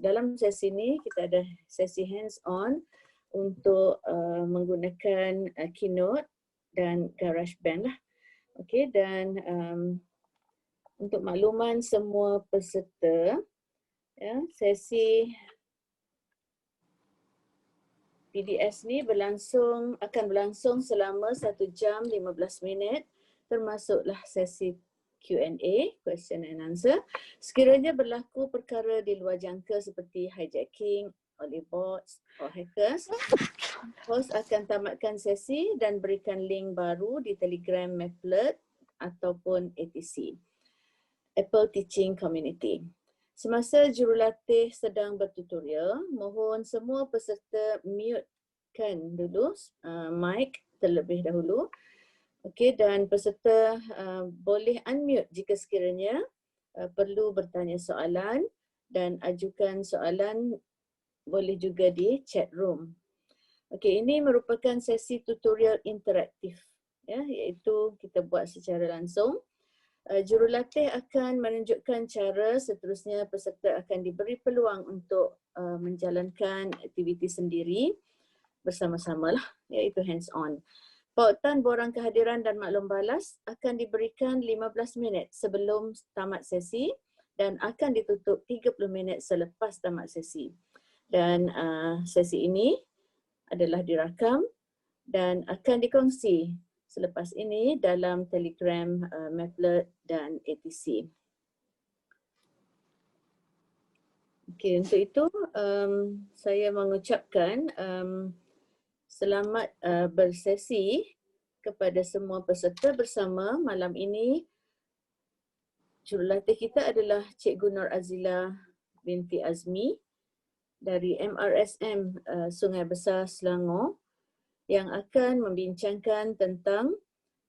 dalam sesi ini kita ada sesi hands-on untuk menggunakan Keynote dan GarageBand lah. Okey, dan untuk makluman semua peserta, ya, sesi PDS ni akan berlangsung selama 1 jam 15 minit, termasuklah sesi Q&A, question and answer. Sekiranya berlaku perkara di luar jangka seperti hijacking oleh bots atau hackers, host akan tamatkan sesi dan berikan link baru di Telegram Maplet ataupun ATC, Apple Teaching Community. Semasa jurulatih sedang bertutorial, mohon semua peserta mute-kan dulu mic terlebih dahulu. Okey, dan peserta boleh unmute jika sekiranya perlu bertanya soalan, dan ajukan soalan boleh juga di chat room. Okey, ini merupakan sesi tutorial interaktif, ya, iaitu kita buat secara langsung. Jurulatih akan menunjukkan cara seterusnya peserta akan diberi peluang untuk menjalankan aktiviti sendiri bersama-sama lah, iaitu hands-on. Pautan borang kehadiran dan maklum balas akan diberikan 15 minit sebelum tamat sesi dan akan ditutup 30 minit selepas tamat sesi. Dan sesi ini adalah dirakam dan akan dikongsi selepas ini dalam Telegram, Maplet dan ATC. Okey, untuk itu saya mengucapkan selamat bersesi kepada semua peserta bersama malam ini. Jurulatih kita adalah Cikgu Nur Azila binti Azmi dari MRSM Sungai Besar Selangor, yang akan membincangkan tentang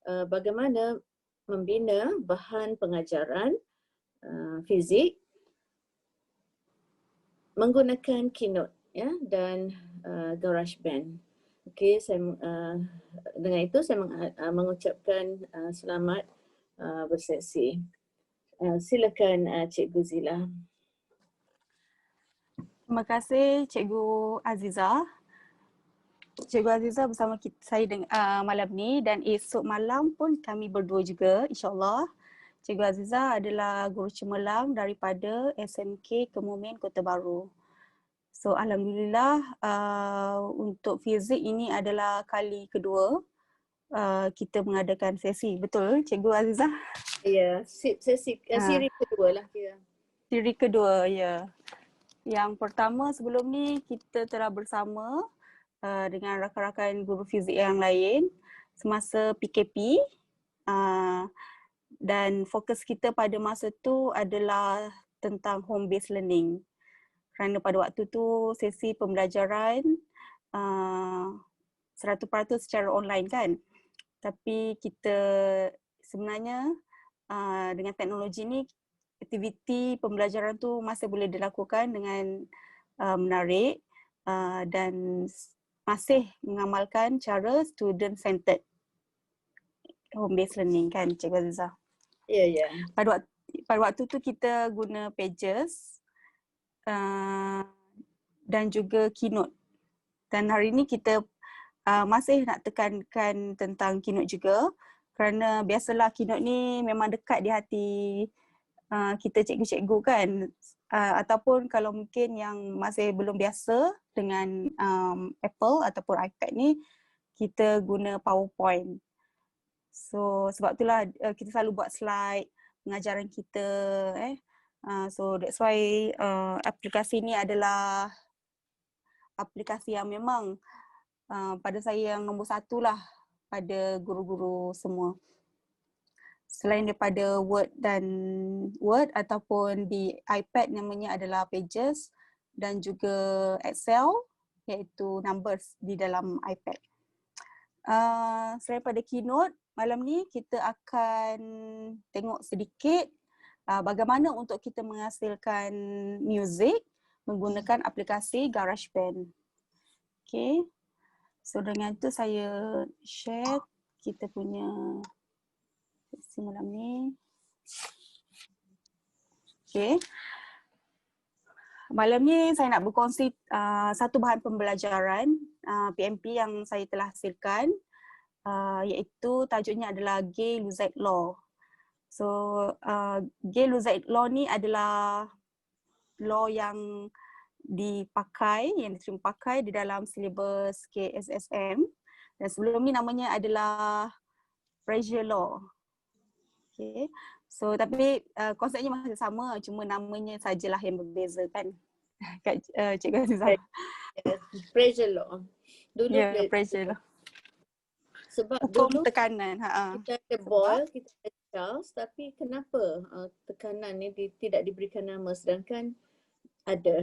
bagaimana membina bahan pengajaran fizik menggunakan Keynote, ya, dan GarageBand. Okey, dengan itu saya mengucapkan selamat bersesi. Silakan Cikgu Zila. Terima kasih Cikgu Aziza. Cikgu Aziza bersama saya malam ni, dan esok malam pun kami berdua juga, insyaAllah. Cikgu Aziza adalah guru cemerlang daripada SMK Kemumin Kota Baru. So alhamdulillah untuk fizik ini adalah kali kedua kita mengadakan sesi. Betul Cikgu Aziza? Ya, siri kedua lah kira. Siri kedua, ya. Yang pertama sebelum ni kita telah bersama dengan rakan-rakan guru fizik yang lain semasa PKP, dan fokus kita pada masa tu adalah tentang home based learning, kerana pada waktu tu sesi pembelajaran 100% secara online kan, tapi kita sebenarnya dengan teknologi ni aktiviti pembelajaran tu masih boleh dilakukan dengan menarik dan masih mengamalkan cara student centered home based learning kan Cikgu Aziza? Ya, ya. Pada waktu tu kita guna Pages dan juga Keynote, dan hari ni kita masih nak tekankan tentang Keynote juga, kerana biasalah Keynote ni memang dekat di hati kita cikgu-cikgu kan, ataupun kalau mungkin yang masih belum biasa dengan Apple ataupun iPad ni, kita guna PowerPoint. So sebab itulah kita selalu buat slide pengajaran kita so that's why aplikasi ni adalah aplikasi yang memang pada saya yang nombor 1 lah pada guru-guru semua. Selain daripada Word ataupun di iPad namanya adalah Pages, dan juga Excel iaitu numbers di dalam iPad. Selain pada Keynote, malam ni kita akan tengok sedikit bagaimana untuk kita menghasilkan music menggunakan aplikasi GarageBand. Okay. So dengan itu saya share kita punya sesi malam ni. Okay. malam ni saya nak berkongsi satu bahan pembelajaran PMP yang saya telah hasilkan, iaitu tajuknya adalah Gay-Luzide Law. So Gay-Luzide Law ni adalah law yang diterima pakai di dalam silibus KSSM, dan sebelum ni namanya adalah Pressure Law. Okay. So tapi konsepnya masih sama, cuma namanya sajalah yang berbeza kan. Kat Cikgu Azizah. Pressure law. Dulu pressure law. Sebab hukum dulu tekanan. kita ada ball, kita ada Charles, tapi kenapa tekanan ni tidak diberikan nama sedangkan ada.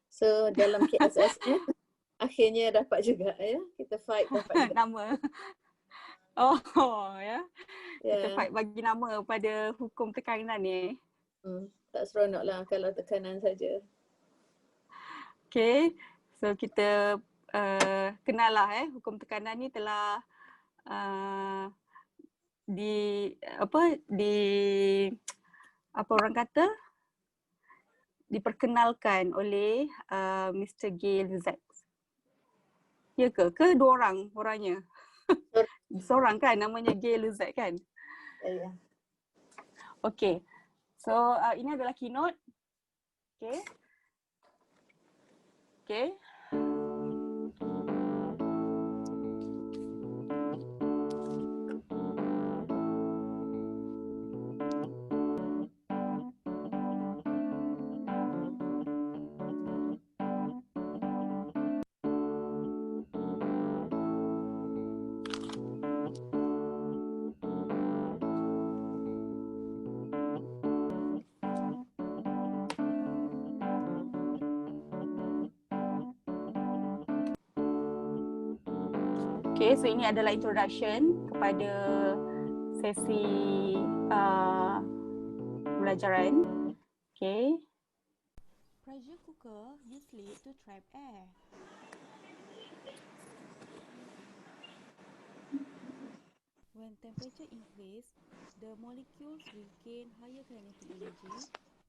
So dalam KSSM akhirnya dapat juga ya. Kita fight dapat nama. Ya. Kita fight bagi nama pada hukum tekanan ni. Tak seronok lah kalau tekanan saja. Okay. So kita kenal lah hukum tekanan ni telah diperkenalkan oleh Mr. Gay-Luzide. Ya ke? Ke dua orang orangnya? Seorang kan namanya Gay-Luzide kan? Ya. Okay. So ini adalah keynote. Okay. Okay. Okay, so ini adalah introduction kepada sesi pembelajaran. Okay. Pressure cooker use lid to trap air. When temperature increase, the molecules will gain higher kinetic energy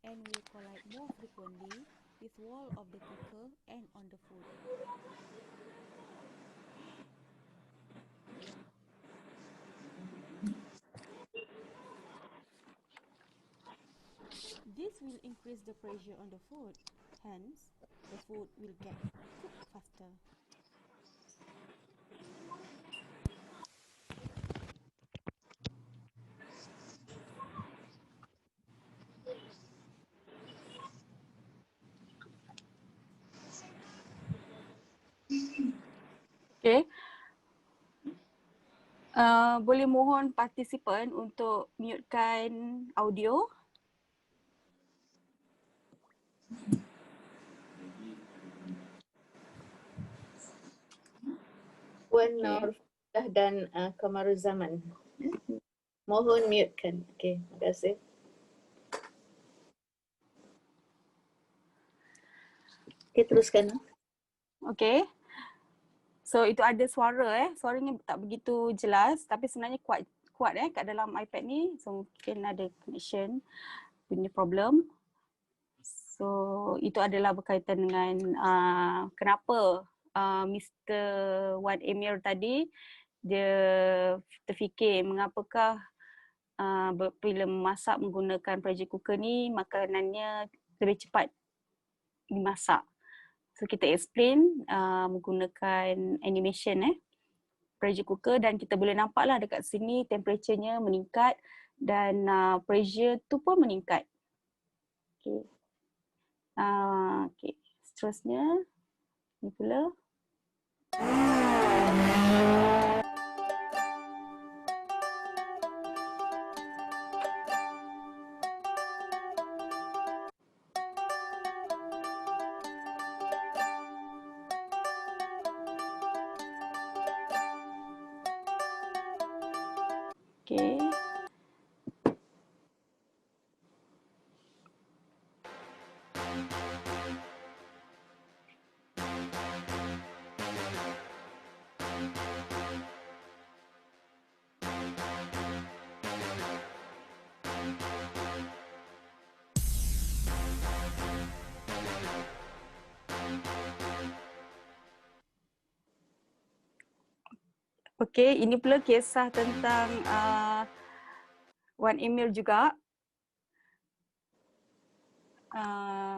and will collide more frequently with wall of the cooker and on the food. This will increase the pressure on the food, hence the food will get cooked faster. Okay. Boleh mohon partisipan untuk mutekan audio. Puan Norfidah dan Kamaruzaman. Mohon mutekan. Okey, terima kasih. Okey, teruskan. Okay. So itu ada suara suaranya tak begitu jelas tapi sebenarnya kuat kat dalam iPad ni, so mungkin ada connection punya problem. So itu adalah berkaitan dengan kenapa Mr. Wan Emir tadi dia terfikir mengapakah bila memasak menggunakan pressure cooker ni makanannya lebih cepat dimasak. So kita explain menggunakan animation pressure cooker, dan kita boleh nampaklah dekat sini temperaturenya meningkat dan pressure tu pun meningkat. Okay. Okay. Seterusnya ni pula. Okay. Okey, ini pula kisah tentang Wan Emil juga.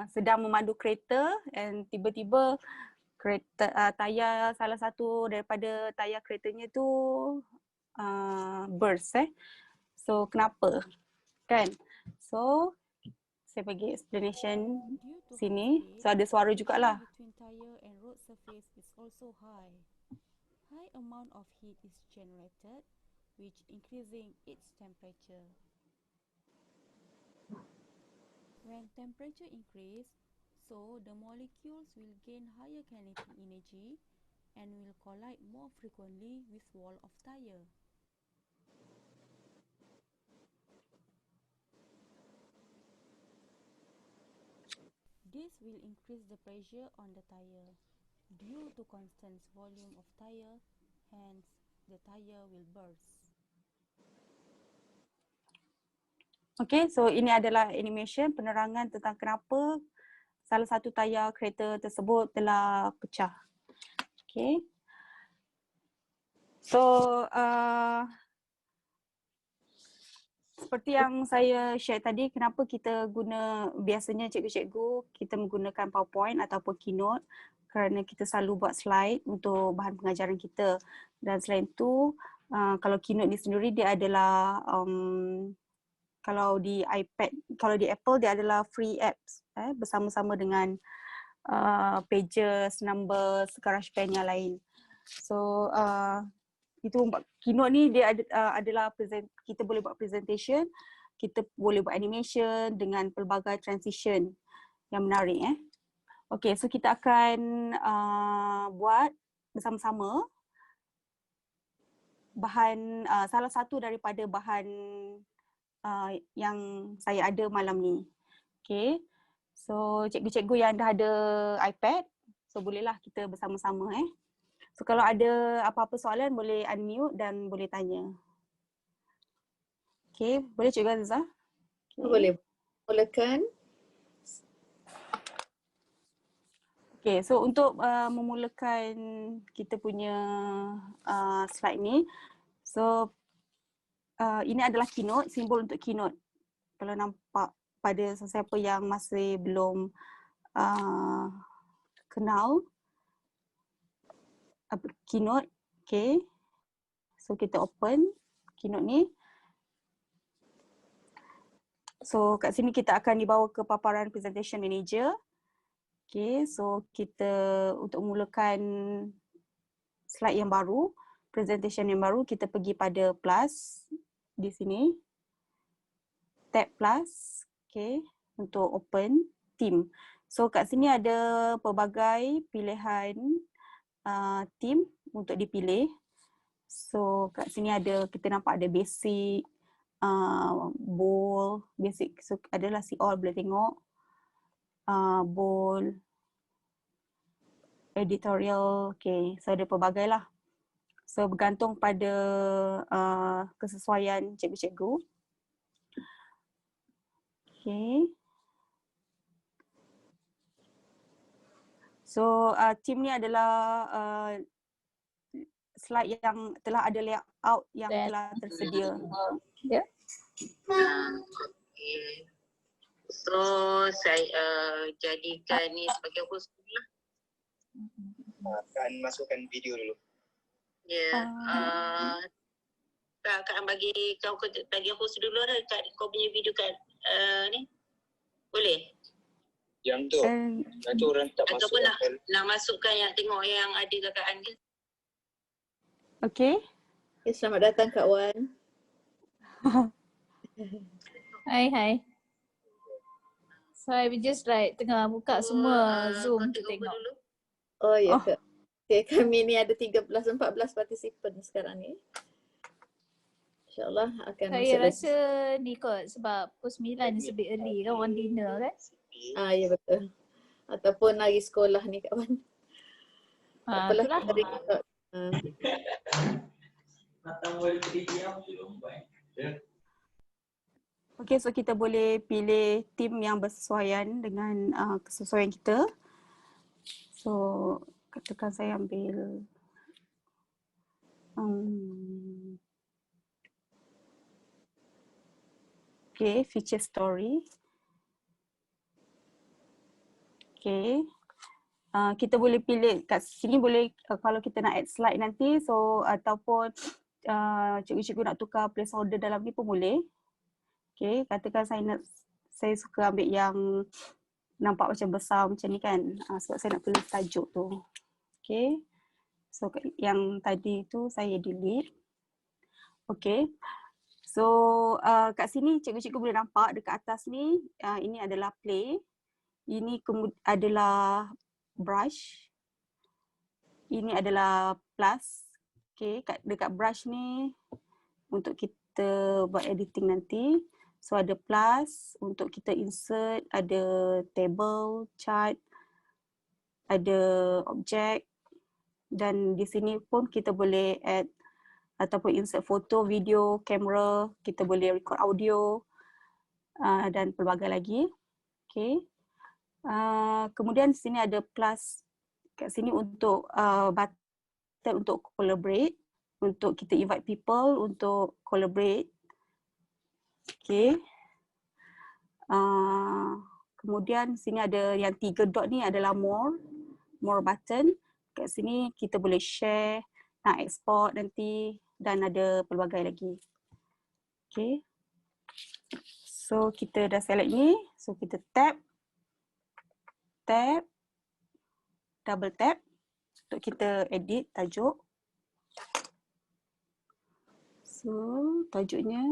Sedang memandu kereta dan tiba-tiba kereta tayar, salah satu daripada tayar keretanya tu burst. So kenapa? Kan? So saya bagi explanation Due to sini. high So ada suara speed, jugalah. between tire and road surface is also high. High amount of heat is generated, which increasing its temperature. When temperature increase, so the molecules will gain higher kinetic energy and will collide more frequently with wall of tire. This will increase the pressure on the tire. Due to constant volume of tire, hence the tire will burst. Okay, so ini adalah animation penerangan tentang kenapa salah satu tayar kereta tersebut telah pecah. Okay. So, seperti yang saya share tadi, kenapa kita biasanya cikgu-cikgu kita menggunakan PowerPoint ataupun Keynote kerana kita selalu buat slide untuk bahan pengajaran kita. Dan selain itu, kalau Keynote ni sendiri dia adalah kalau di iPad, kalau di Apple dia adalah free apps bersama-sama dengan Pages, Numbers, GarageBand yang lain. So itu Keynote ni dia adalah kita boleh buat presentation, kita boleh buat animation dengan pelbagai transition yang menarik. Okay, so kita akan buat bersama-sama bahan salah satu daripada bahan yang saya ada malam ni. Okay, so cikgu-cikgu yang dah ada iPad, so bolehlah kita bersama-sama. So kalau ada apa-apa soalan boleh unmute dan boleh tanya. Okay, boleh Cikgu Aziza? Okay. Boleh. Mulakan. Okay, so untuk memulakan kita punya slide ni, so ini adalah Keynote, simbol untuk Keynote. Kalau nampak pada sesiapa yang masih belum kenal Keynote, okay. So kita open Keynote ni. So kat sini kita akan dibawa ke paparan Presentation Manager. Okay, so kita untuk mulakan slide yang baru, presentation yang baru, kita pergi pada plus di sini. Tab plus, okay, untuk open team. So kat sini ada pelbagai pilihan team untuk dipilih. So kat sini kita nampak ada basic, bold, basic, so adalah see all boleh tengok. Bold, editorial, okay, so ada pelbagai lah. So bergantung pada kesesuaian cikgu-cikgu. Okay. So team ni adalah slide yang telah ada layout yang telah tersedia. Ya. Okay. So saya jadikan ni sebagai host dulu. Akan masukkan video dulu. Ya. Tak akan bagi kau bagi host dulu dah kat kau punya video kat ni. Boleh? Yang tu. Yang tu orang tak masuk. Ataupun nak masukkan yang tengok yang ada kakak Anda. Okay. Okay, selamat datang Kak Wan. Hi. So I just like tengah buka semua Zoom kau tu tengok. dulu. Oh ya Kak. Okay, kami ni ada 13-14 partisipan sekarang ni. InsyaAllah akan Saya masuk rasa ni kot sebab pukul 9 ni sebab early kan, orang dinner kan. Ya betul. Ataupun lagi sekolah ni Kak Wan. Apalah Itulah. hari kita. Okay, so kita boleh pilih team yang bersesuaian dengan kesesuaian kita. So katakan saya ambil Okay, feature story. Okay. Kita boleh pilih kat sini, boleh kalau kita nak add slide nanti, so ataupun cikgu-cikgu nak tukar placeholder dalam ni pun boleh. Okay, katakan saya suka ambil yang nampak macam besar macam ni kan, sebab saya nak tulis tajuk tu. Okay, so yang tadi tu saya delete. Okay, so kat sini cikgu-cikgu boleh nampak dekat atas ni, ini adalah play, ini adalah brush, ini adalah plus. Okay, dekat brush ni untuk kita buat editing nanti. So ada plus untuk kita insert, ada table, chart, ada objek, dan di sini pun kita boleh add ataupun insert foto, video, kamera, kita boleh record audio dan pelbagai lagi. Okay. Kemudian di sini ada plus kat sini untuk button untuk collaborate, untuk kita invite people untuk collaborate. Okay. Kemudian sini ada yang 3 dot ni adalah more button. Kat sini kita boleh share, nak export nanti, dan ada pelbagai lagi. Okay. So kita dah select ni, so kita tap, double tap untuk kita edit tajuk. So tajuknya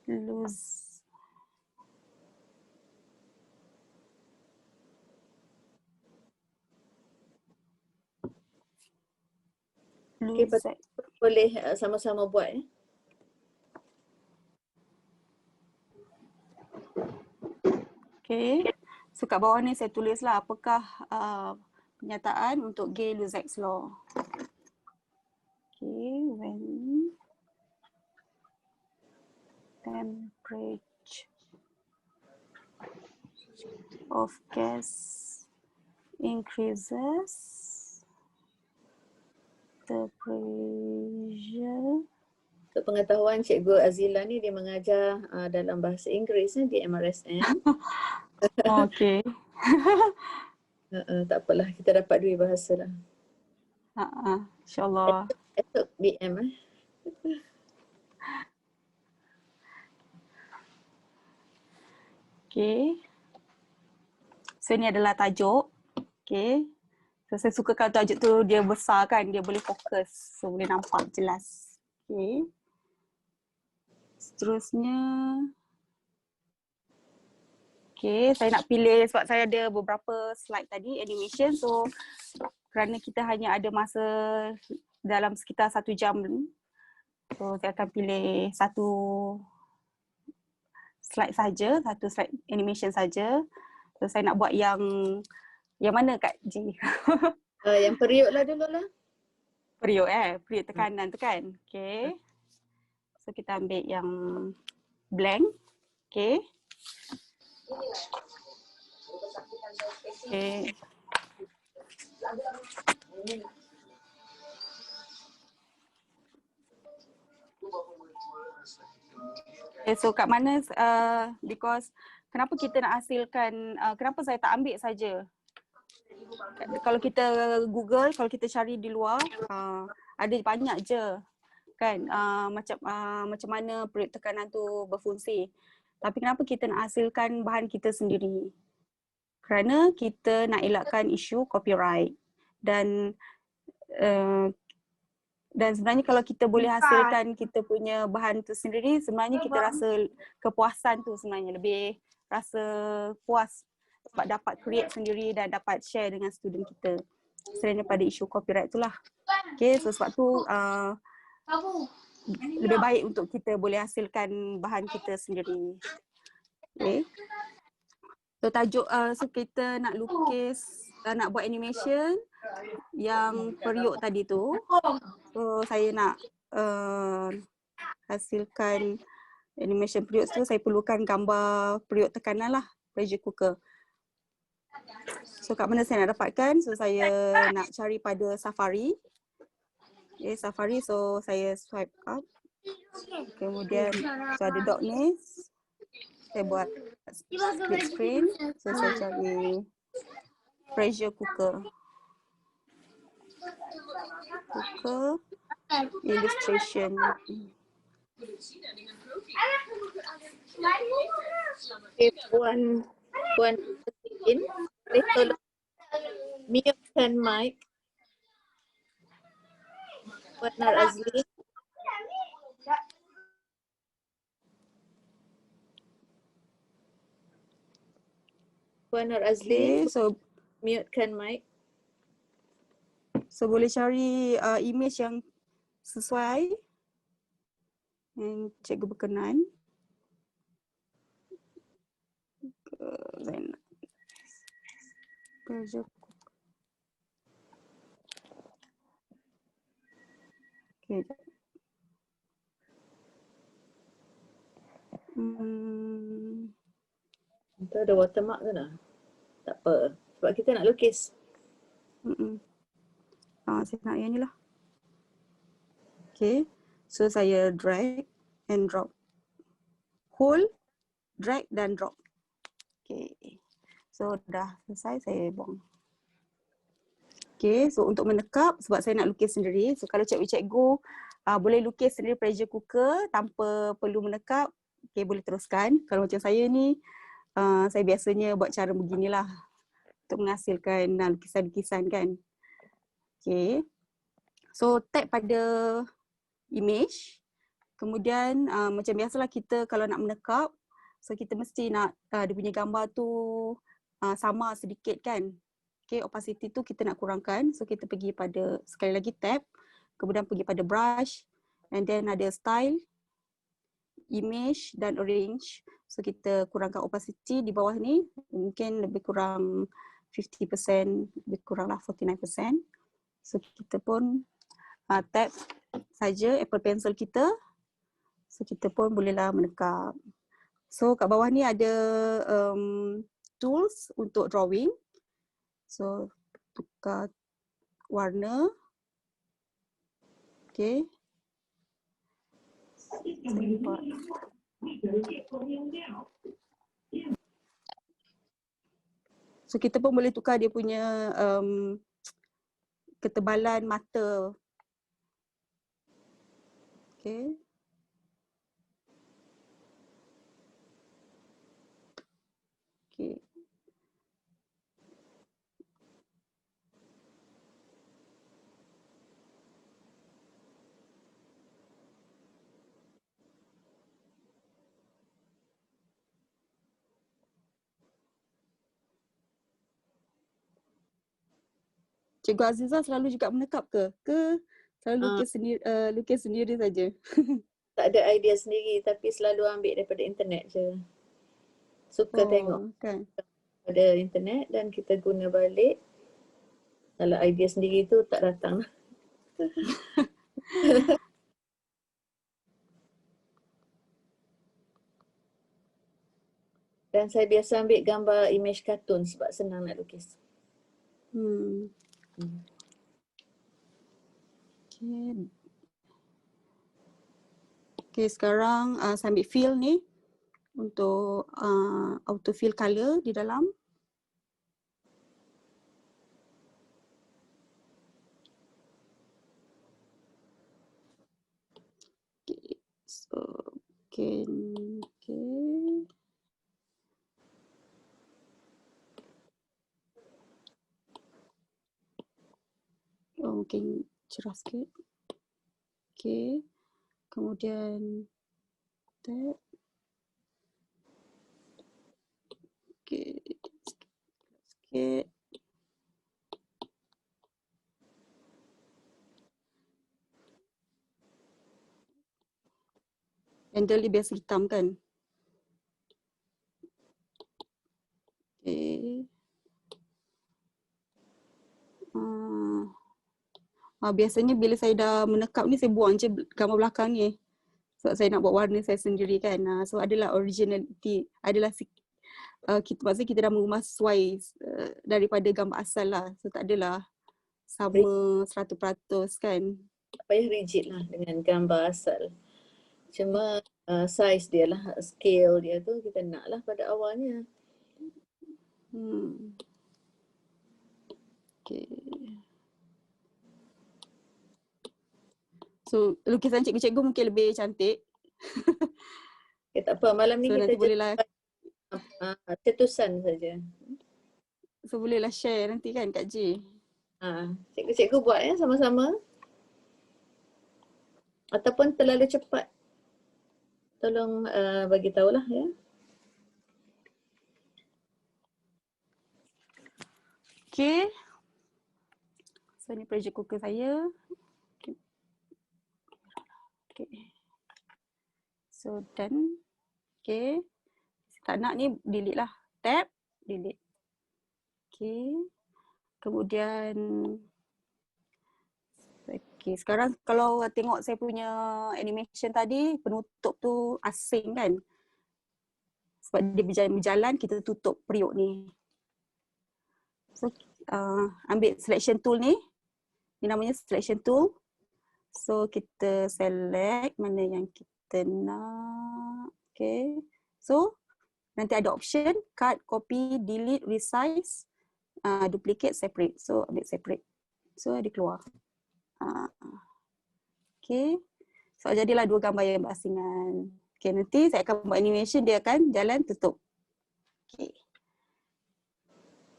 lose boleh sama-sama buat ya. Okay, so kat bawah ni saya tulislah apakah pernyataan untuk Gay-Lussac's law. Okay, when temperature of gas increases, the pressure. Untuk pengetahuan, Cikgu Azila ni dia mengajar dalam bahasa Inggeris di MRSM. Okay. Tak apalah, kita dapat dua bahasa lah. InsyaAllah. Esok BM Okay. So ni adalah tajuk. Okay. So saya suka kalau tajuk tu dia besar kan, dia boleh fokus. So boleh nampak jelas. Okay. Seterusnya. Okay, saya nak pilih sebab saya ada beberapa slide tadi, animation. So kerana kita hanya ada masa dalam sekitar 1 jam. So saya akan pilih satu slide saja, satu slide animation saja. So saya nak buat yang mana Kak G? yang periuk lah dulu lah. Periuk periuk tekanan tu kan. Okay. So kita ambil yang blank. Okay. Okay. Okay, so kat mana, because kenapa kita nak hasilkan, kenapa saya tak ambil saja? Kalau kita Google, kalau kita cari di luar, ada banyak je kan, macam mana periuk tekanan tu berfungsi. Tapi kenapa kita nak hasilkan bahan kita sendiri? Kerana kita nak elakkan isu copyright. Dan sebenarnya kalau kita boleh hasilkan kita punya bahan tu sendiri, sebenarnya kita rasa kepuasan tu sebenarnya, lebih rasa puas sebab dapat create sendiri dan dapat share dengan student kita. Selain daripada isu copyright tu lah. Okay, so sebab tu lebih baik untuk kita boleh hasilkan bahan kita sendiri. Okay. So tajuk, so kita nak lukis, nak buat animation yang periuk tadi tu. So saya nak hasilkan animation period tu, saya perlukan gambar period tekanan lah, pressure cooker. So kat mana saya nak dapatkan? So saya nak cari pada Safari. Okay, Safari, so saya swipe up. Kemudian so ada dot ni. Saya buat split screen. So saya cari pressure cooker. Cooker illustration. Okay, Puan Azlin, boleh tolong mute-kan mic. Puan Nur Azlin. Puan Nur Azlin, Okay, so mute-kan mic. boleh cari image yang sesuai yang cikgu berkenan. Pressure cooker. Okay. Tu ada watermark tu lah. Tak apa. Sebab kita nak lukis. Saya nak yang ni lah. Okay. So saya drag and drop. Hold, drag dan drop. Okay. So dah selesai, saya buang. Okay. So untuk menekap, sebab saya nak lukis sendiri. So kalau cikgu-cikgu boleh lukis sendiri pressure cooker tanpa perlu menekap, okay, boleh teruskan. Kalau macam saya ni, saya biasanya buat cara beginilah untuk menghasilkan lukisan-lukisan kan. Okay. So tag pada image. Kemudian macam biasalah kita kalau nak menekap, so kita mesti nak dia punya gambar tu sama sedikit kan. Okay, opacity tu kita nak kurangkan. So kita pergi pada sekali lagi tab. Kemudian pergi pada brush. And then ada style, image dan arrange. So kita kurangkan opacity di bawah ni. Mungkin lebih kurang 50%, lebih kurang lah 49%. So kita pun tap saja Apple Pencil kita. So kita pun bolehlah menekap. So kat bawah ni ada tools untuk drawing. So tukar warna. Okay. Saya buat. So kita pun boleh tukar dia punya ketebalan mata. Okay. Okay. Cikgu Azizah selalu juga menekap ke? Ke selalu lukis sendiri saja? Tak ada idea sendiri tapi selalu ambil daripada internet je. Suka tengok kan. pada internet dan kita guna balik. Kalau idea sendiri tu tak datang. Dan saya biasa ambil gambar image kartun sebab senang nak lukis. Okay, sekarang saya ambil fill ni untuk auto fill color di dalam. Okay, so okay. Oh, mungkin cerah sikit. Okay. Kemudian tab. Okay. Sikit. Handle dia biasa hitam kan? Okay. Biasanya bila saya dah menekap ni, saya buang je gambar belakang ni. Sebab saya nak buat warna saya sendiri kan. So adalah originality, adalah maksudnya kita dah mengemas sesuai daripada gambar asal lah. So tak adalah sama 100% kan. Tak payah rigid lah dengan gambar asal. Cuma size dia lah, scale dia tu kita nak lah pada awalnya. Okay. So lukisan cikgu-cikgu mungkin lebih cantik. Okay, tak apa, malam ni So kita nanti bolehlah, cetusan saja. so bolehlah share nanti kan Kak J. Cikgu-cikgu buat ya sama-sama. Ataupun terlalu cepat. Tolong bagi tahulah ya. Okay. So ni project cooker saya. Okay. So done. Okay. Tak nak ni delete lah. Tab, delete. Okay. Kemudian okay, sekarang kalau tengok saya punya animation tadi, penutup tu asing kan. Sebab dia berjalan, kita tutup periuk ni. So ambil selection tool ni. Ni namanya selection tool. So kita select mana yang kita nak. Okay. So nanti ada option cut, copy, delete, resize, duplicate, separate. So ambil separate. So dia keluar. Okay. So jadilah dua gambar yang berasingan. Okay, nanti saya akan buat animation, dia akan jalan tutup. Okay.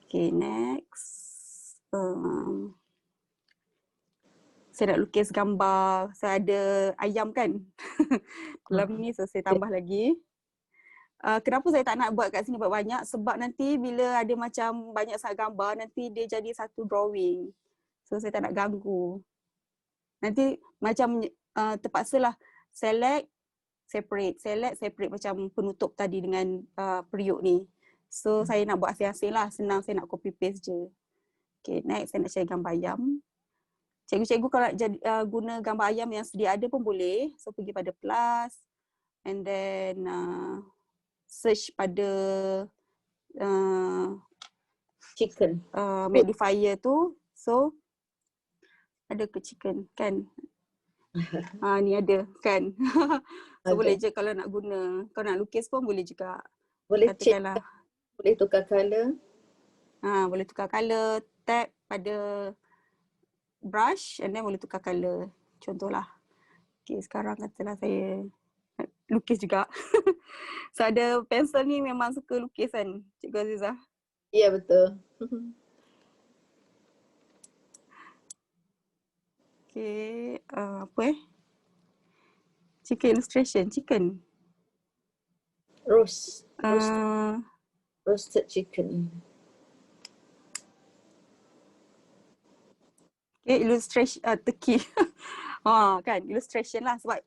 Okay, next. Saya nak lukis gambar, saya ada ayam kan dalam ni, so saya tambah lagi. Kenapa saya tak nak buat kat sini banyak? Sebab nanti bila ada macam banyak sangat gambar, nanti dia jadi satu drawing. So saya tak nak ganggu. Nanti macam terpaksalah select, separate macam penutup tadi dengan periuk ni. So saya nak buat asing-asing lah, senang saya nak copy paste je. Okay, next saya nak cari gambar ayam. Cikgu-cikgu kalau nak guna gambar ayam yang sedia ada pun boleh. So pergi pada plus and then search pada Chicken. Modifier tu. So ada ke chicken kan? Ni ada kan? So Ada. boleh je kalau nak guna. Kalau nak lukis pun boleh juga. Boleh check, Katakanlah. boleh tukar colour. Boleh tukar colour, tab pada brush and then boleh tukar colour. Contohlah. Okay, sekarang katalah saya lukis juga. So ada pensel ni memang suka lukis kan Cikgu Azizah? Ya, betul. Okay, apa chicken illustration, chicken. Roasted chicken. Okay, illustration, teki. Kan, illustration lah sebab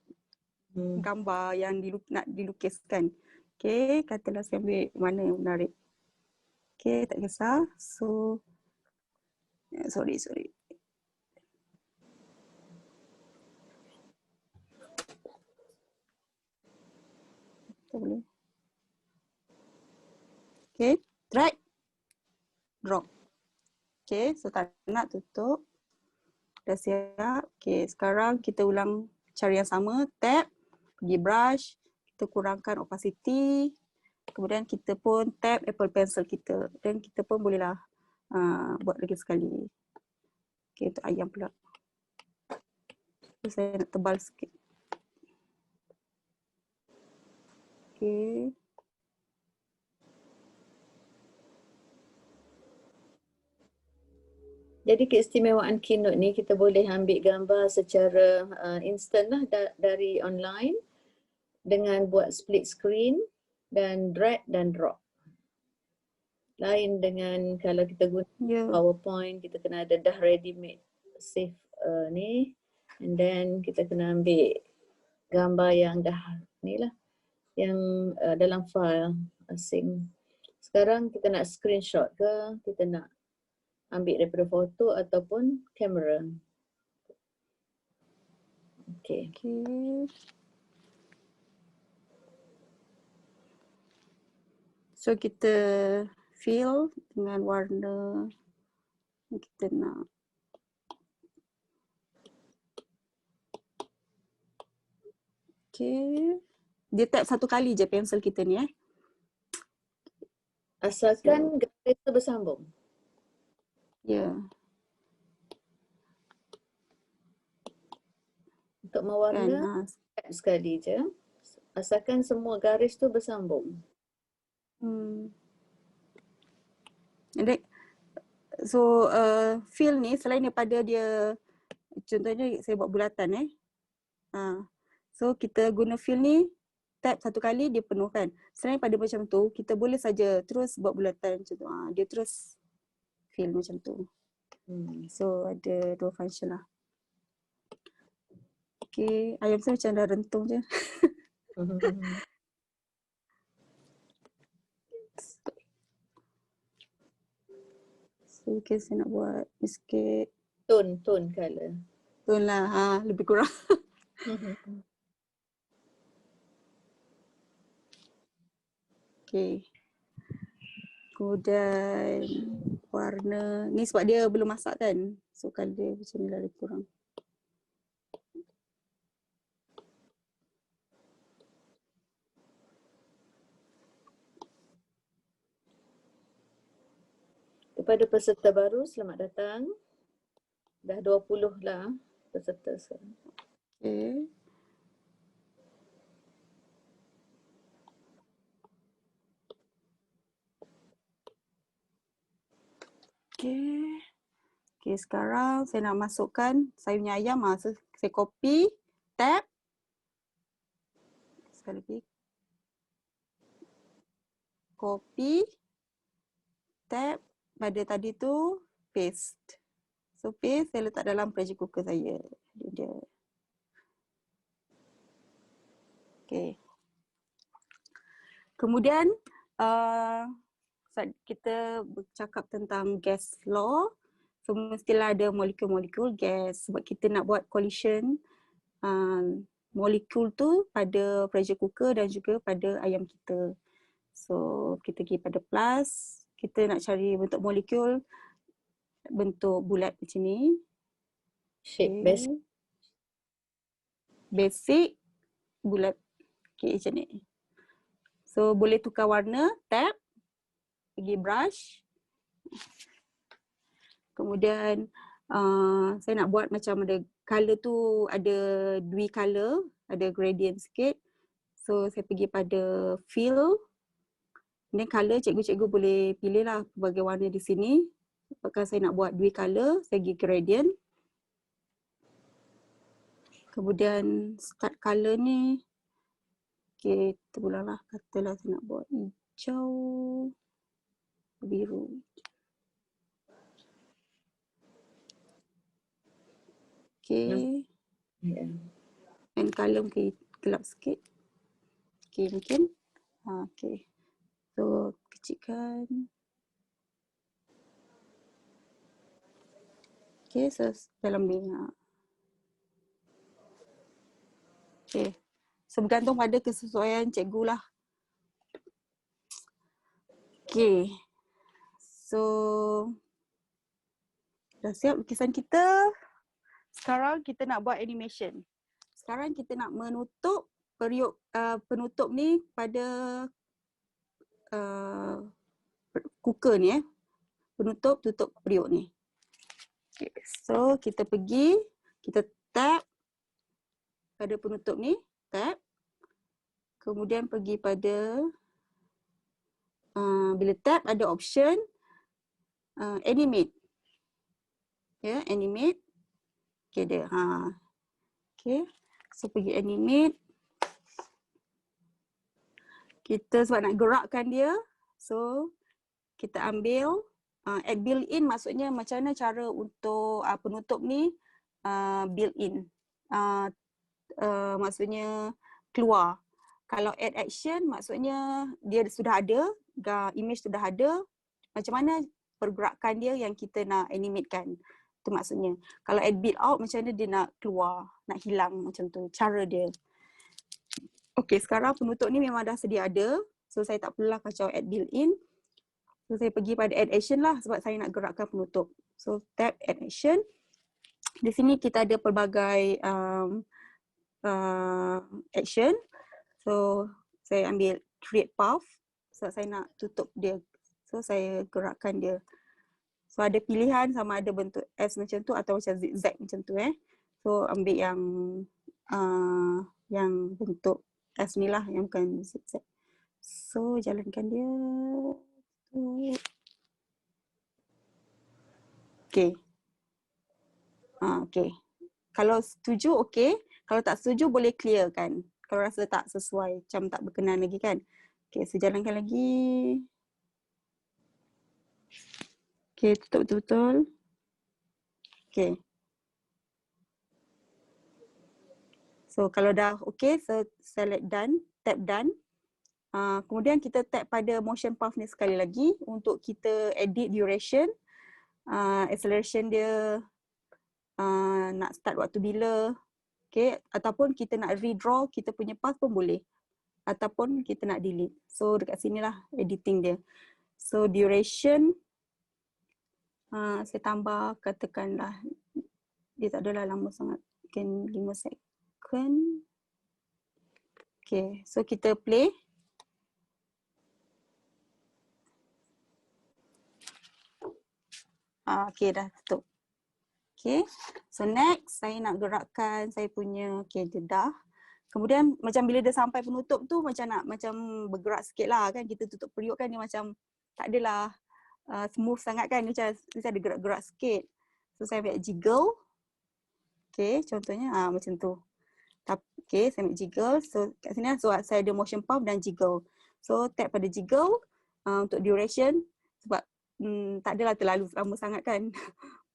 gambar yang nak dilukiskan. Okay, katalah saya ambil mana yang menarik. Okay, tak kisah. So, sorry. Tak boleh. Okay, drag, drop. Okay, so tak nak tutup. Dah siap. Okay, sekarang kita ulang cara yang sama. Tab, pergi brush, kita kurangkan opacity. Kemudian kita pun tab Apple Pencil kita. Dan kita pun bolehlah buat lagi sekali. Okay, untuk ayam pula. So, saya nak tebal sikit. Okay. Jadi keistimewaan Keynote ni kita boleh ambil gambar secara instant lah dari online dengan buat split screen dan drag dan drop. Lain dengan kalau kita guna PowerPoint, kita kena ada dah ready made save ni, and then kita kena ambil gambar yang dah ni lah, yang dalam file asing. Sekarang kita nak screenshot ke, kita nak ambil daripada foto ataupun kamera. Okay. Okay. So kita fill dengan warna yang kita nak. Okay. Dia tap satu kali je pensel kita ni Asalkan garis tu bersambung. Ya. Untuk Kan. mewarna, tap sekali je. Asalkan semua garis tu bersambung. Jadi, so fill ni selain daripada dia, contohnya saya buat bulatan so kita guna fill ni, tap satu kali dia penuhkan. Selain pada macam tu, kita boleh saja terus buat bulatan macam tu. Dia terus fill macam tu. So ada dua function lah. Okay, ayam saya macam dah rentung je. So okay, saya nak buat sikit Tone colour. tone lah, lebih kurang. Okay. Kemudian warna ni sebab dia belum masak kan. So colour macam ni lah lebih kurang. Kepada peserta baru, selamat datang. Dah 20 lah peserta sekarang. Okay. Okay. Okay, sekarang saya nak masukkan saya punya ayam. So, saya copy, tab. Sekali lagi. Copy, tab. Pada tadi tu, paste. So, paste saya letak dalam pressure cooker saya. Dia. Okay. Kemudian, kita bercakap tentang gas law. So mestilah ada molekul-molekul gas sebab kita nak buat collision molekul tu pada pressure cooker dan juga pada ayam kita. So kita pergi pada plus, kita nak cari bentuk molekul bentuk bulat macam ni. Shape basic. Basic bulat. Okay, macam ni. So boleh tukar warna, tab, pergi brush. Kemudian saya nak buat macam ada color tu ada dui color, ada gradient sikit. So saya pergi pada fill. Then color cikgu-cikgu boleh pilih lah pelbagai warna di sini. Apakah saya nak buat dui color, saya pergi gradient. Kemudian start color ni. Okay, terulanglah katalah saya nak buat hijau, biru. Okay. And color mungkin gelap sikit. Okay, mungkin. Okay. So, kecilkan. Okay, so dalam ni. Okay. So, bergantung pada kesesuaian cikgu lah. Okay. So, dah siap lukisan kita. Sekarang kita nak buat animation. Sekarang kita nak menutup periuk penutup ni pada cooker ni Penutup tutup periuk ni. Okay. So kita pergi, kita tap pada penutup ni, tap. Kemudian pergi pada bila tap ada option animate. Ya, animate. Okay dia. Okay. So pergi animate. Kita sebab nak gerakkan dia, so kita ambil add built-in, maksudnya macam mana cara untuk penutup ni built-in. Maksudnya keluar. Kalau add action maksudnya dia sudah ada, image sudah ada, macam mana pergerakan dia yang kita nak animatekan. Itu maksudnya. Kalau add build out macam mana dia nak keluar, nak hilang macam tu. Cara dia. Okay, sekarang penutup ni memang dah sedia ada. So saya tak perlulah kacau add build in. So saya pergi pada add action lah sebab saya nak gerakkan penutup. So tap add action. Di sini kita ada pelbagai action. So saya ambil create path sebab saya nak tutup dia. So saya gerakkan dia. So ada pilihan sama ada bentuk S macam tu atau macam zigzag macam tu So ambil yang bentuk S ni lah, yang bukan zigzag. So jalankan dia. Okay. Okay. Kalau setuju okay. Kalau tak setuju boleh clear kan. Kalau rasa tak sesuai, macam tak berkenan lagi kan. Okay, so jalankan lagi. Okay, tutup betul-betul. Okay. So kalau dah okay, so select done, tap done. Kemudian kita tap pada motion path ni sekali lagi untuk kita edit duration, acceleration dia, nak start waktu bila. Okay, ataupun kita nak redraw kita punya path pun boleh. Ataupun kita nak delete. So dekat sinilah editing dia. So duration, saya tambah katakanlah, dia tak adalah lama sangat. Mungkin 5 second. Okay, so kita play. Okay, dah tutup. Okay, so next saya nak gerakkan saya punya, okay dia dah. Kemudian macam bila dia sampai penutup tu macam bergerak sikit lah kan. Kita tutup periuk kan dia macam tak adalah smooth sangat kan. Macam ada gerak-gerak sikit. So saya ambil jiggle. Okay, contohnya macam tu. Okay, saya ambil jiggle. So kat sini so saya ada motion path dan jiggle. So tap pada jiggle untuk duration sebab tak adalah terlalu lama sangat kan.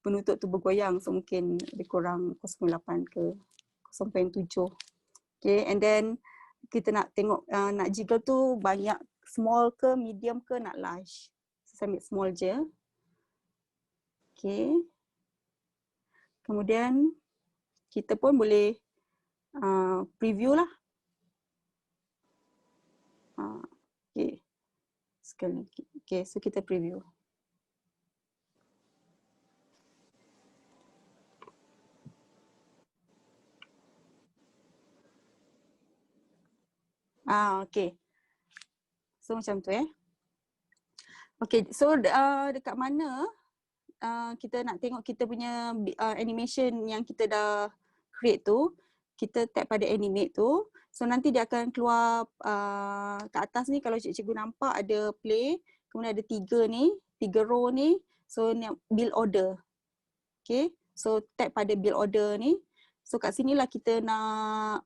Penutup tu bergoyang, so mungkin lebih kurang 0.8 ke 0.7. Okay, and then kita nak tengok nak jiggle tu banyak small ke, medium ke, nak large. So, saya ambil small je. Okay. Kemudian kita pun boleh preview lah. Okay. Sekali lagi. Okay, so kita preview. Okay. So macam tu Okay, so dekat mana kita nak tengok kita punya animation yang kita dah create tu, kita tap pada animate tu. So nanti dia akan keluar kat atas ni kalau cikgu nampak ada play, kemudian ada 3 row ni. So ni build order. Okay, so tap pada build order ni. So kat sinilah kita nak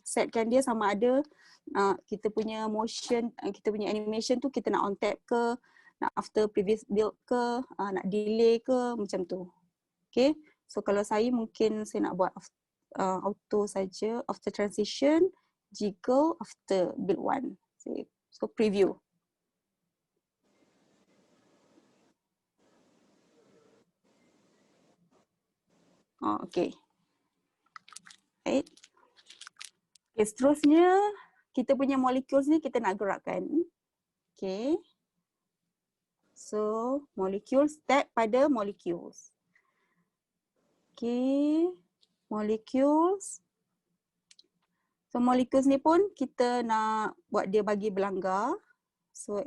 setkan dia sama ada kita punya motion, kita punya animation tu kita nak on tap ke, nak after previous build ke, nak delay ke, macam tu. Okay, so kalau saya mungkin saya nak buat auto saja, after transition, jiggle, after build one. So preview. Okay. Right. Okay, seterusnya kita punya molecules ni kita nak gerakkan. Okay. So molecules, tap pada molecules. Okay. Molecules. So molecules ni pun kita nak buat dia bagi berlanggar. So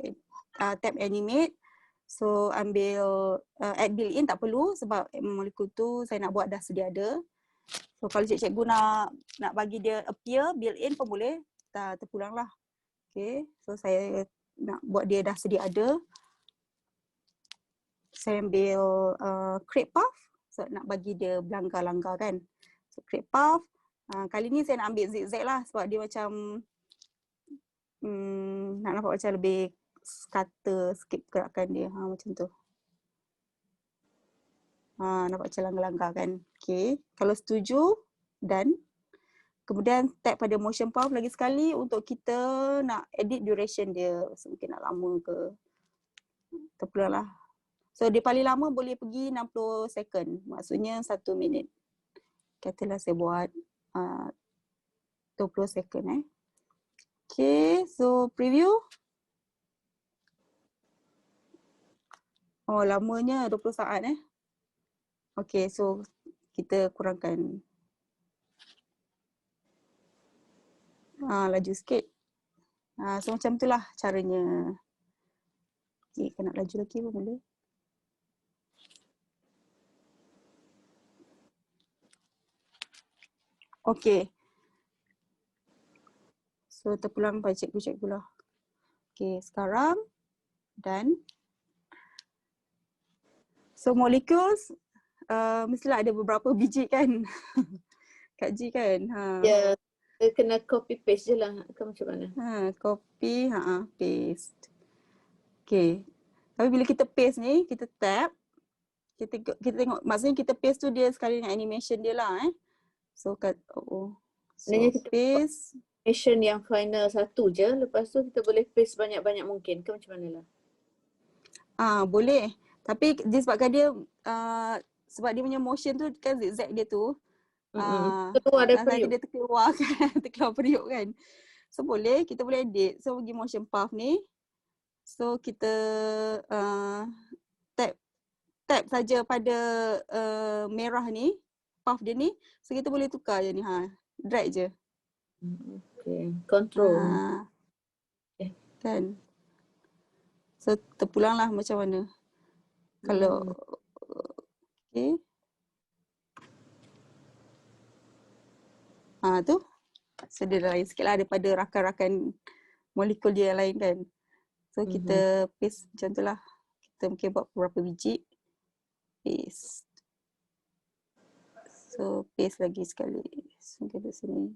tap animate. So ambil add build in tak perlu sebab molekul tu saya nak buat dah sedia ada. So kalau cikgu nak bagi dia appear build in pun boleh, terpulang lah. Okay, so saya nak buat dia dah sedia ada. Saya ambil create path, so nak bagi dia berlanggar-langgar kan. So create path, kali ni saya nak ambil zigzag lah sebab dia macam nak nampak macam lebih scatter sikit gerakan dia, macam tu. Nampak macam langgar-langgar kan. Okay, kalau setuju, done. Kemudian tap pada motion path lagi sekali untuk kita nak edit duration dia. So, mungkin nak lama ke. Terpulang lah. So dia paling lama boleh pergi 60 second. Maksudnya 1 minit. Katalah saya buat 20 second Okay, so preview. Oh, lamanya 20 saat Okay, so kita kurangkan laju sikit. So macam itulah caranya. Okay, kalau nak laju lagi pun boleh. Okay. So terpulang pada cikgu lah. Okay, sekarang done. So molecules mestilah ada beberapa biji kan. Kak Ji kan. Ya, kena copy paste je lah ke macam mana? Copy, paste. Okay. Tapi bila kita paste ni, kita tab. Kita tengok, maksudnya kita paste tu dia sekali dengan animation dia lah So Sebenarnya kita paste. Animation yang final satu je, lepas tu kita boleh paste banyak-banyak mungkin ke macam mana lah? Boleh. Tapi disebabkan dia, sebab dia punya motion tu kan zigzag dia tu. Keluar dari periuk. Dia terkeluar kan, terkeluar periuk kan. So kita boleh edit. So pergi motion path ni. So kita tap saja pada merah ni, path dia ni. So kita boleh tukar je ni, drag je. Okay, control. Kan. So terpulang lah macam mana. Kalau okay. Tu. So dia lain sikit lah daripada rakan-rakan molekul dia yang lain kan. So kita paste macam tu lah. Kita mungkin buat beberapa biji. Paste. So paste lagi sekali. So kita sini.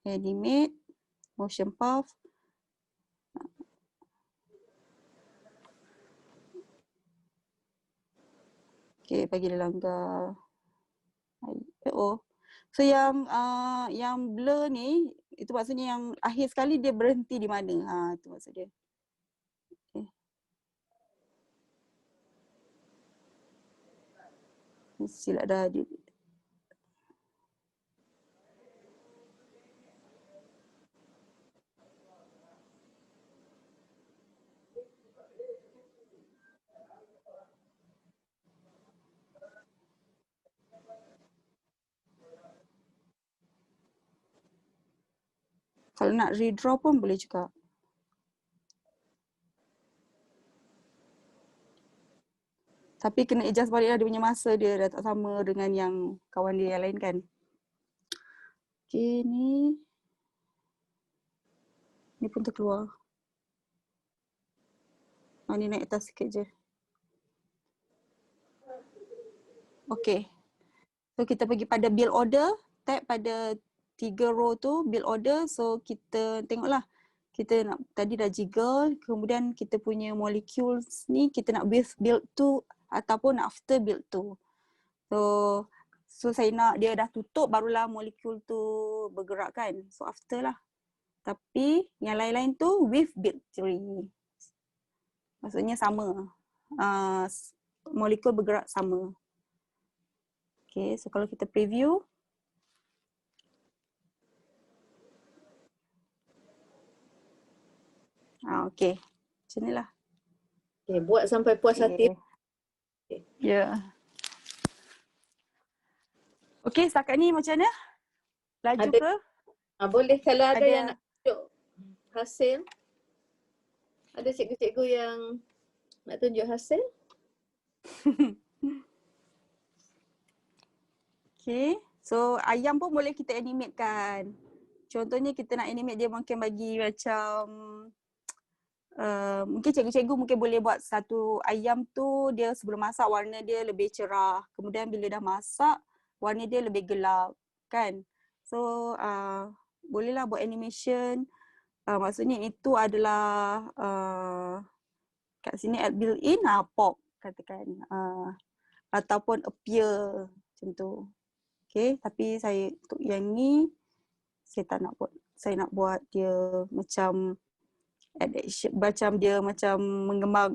Animate. Motion path. Okay, bagi dia langgar. So yang blur ni, itu maksudnya yang akhir sekali dia berhenti di mana. Itu maksud dia. Okay. Mestilah dah di. Kalau nak redraw pun boleh juga. Tapi kena adjust balik lah dia punya masa dia dah tak sama dengan yang kawan dia yang lain kan. Okay, ni pun terkeluar. Ni naik atas sikit je. Okay. So kita pergi pada build order, tab pada 3 row tu build order. So kita tengoklah. Kita nak tadi dah jiggle, kemudian kita punya molecules ni kita nak build tu ataupun after build tu. So saya nak dia dah tutup barulah molekul tu bergerak kan. So after lah. Tapi yang lain-lain tu with build tree. Maksudnya sama. Molekul bergerak sama. Okay, so kalau kita preview. Okay, macam ni lah. Okay, buat sampai puas hati. Ya. Okay, setakat ni macam mana? Laju ke? Boleh kalau ada yang nak tunjuk hasil. Ada cikgu-cikgu yang nak tunjuk hasil? Okay, so ayam pun boleh kita animate kan. Contohnya kita nak animate dia mungkin bagi macam mungkin cikgu-cikgu mungkin boleh buat satu ayam tu dia sebelum masak warna dia lebih cerah. Kemudian bila dah masak warna dia lebih gelap kan. So bolehlah buat animation. Maksudnya itu adalah kat sini add built-in pop katakan. Ataupun appear macam tu. Okay, tapi saya untuk yang ni saya tak nak buat. Saya nak buat dia macam Addiction, macam dia macam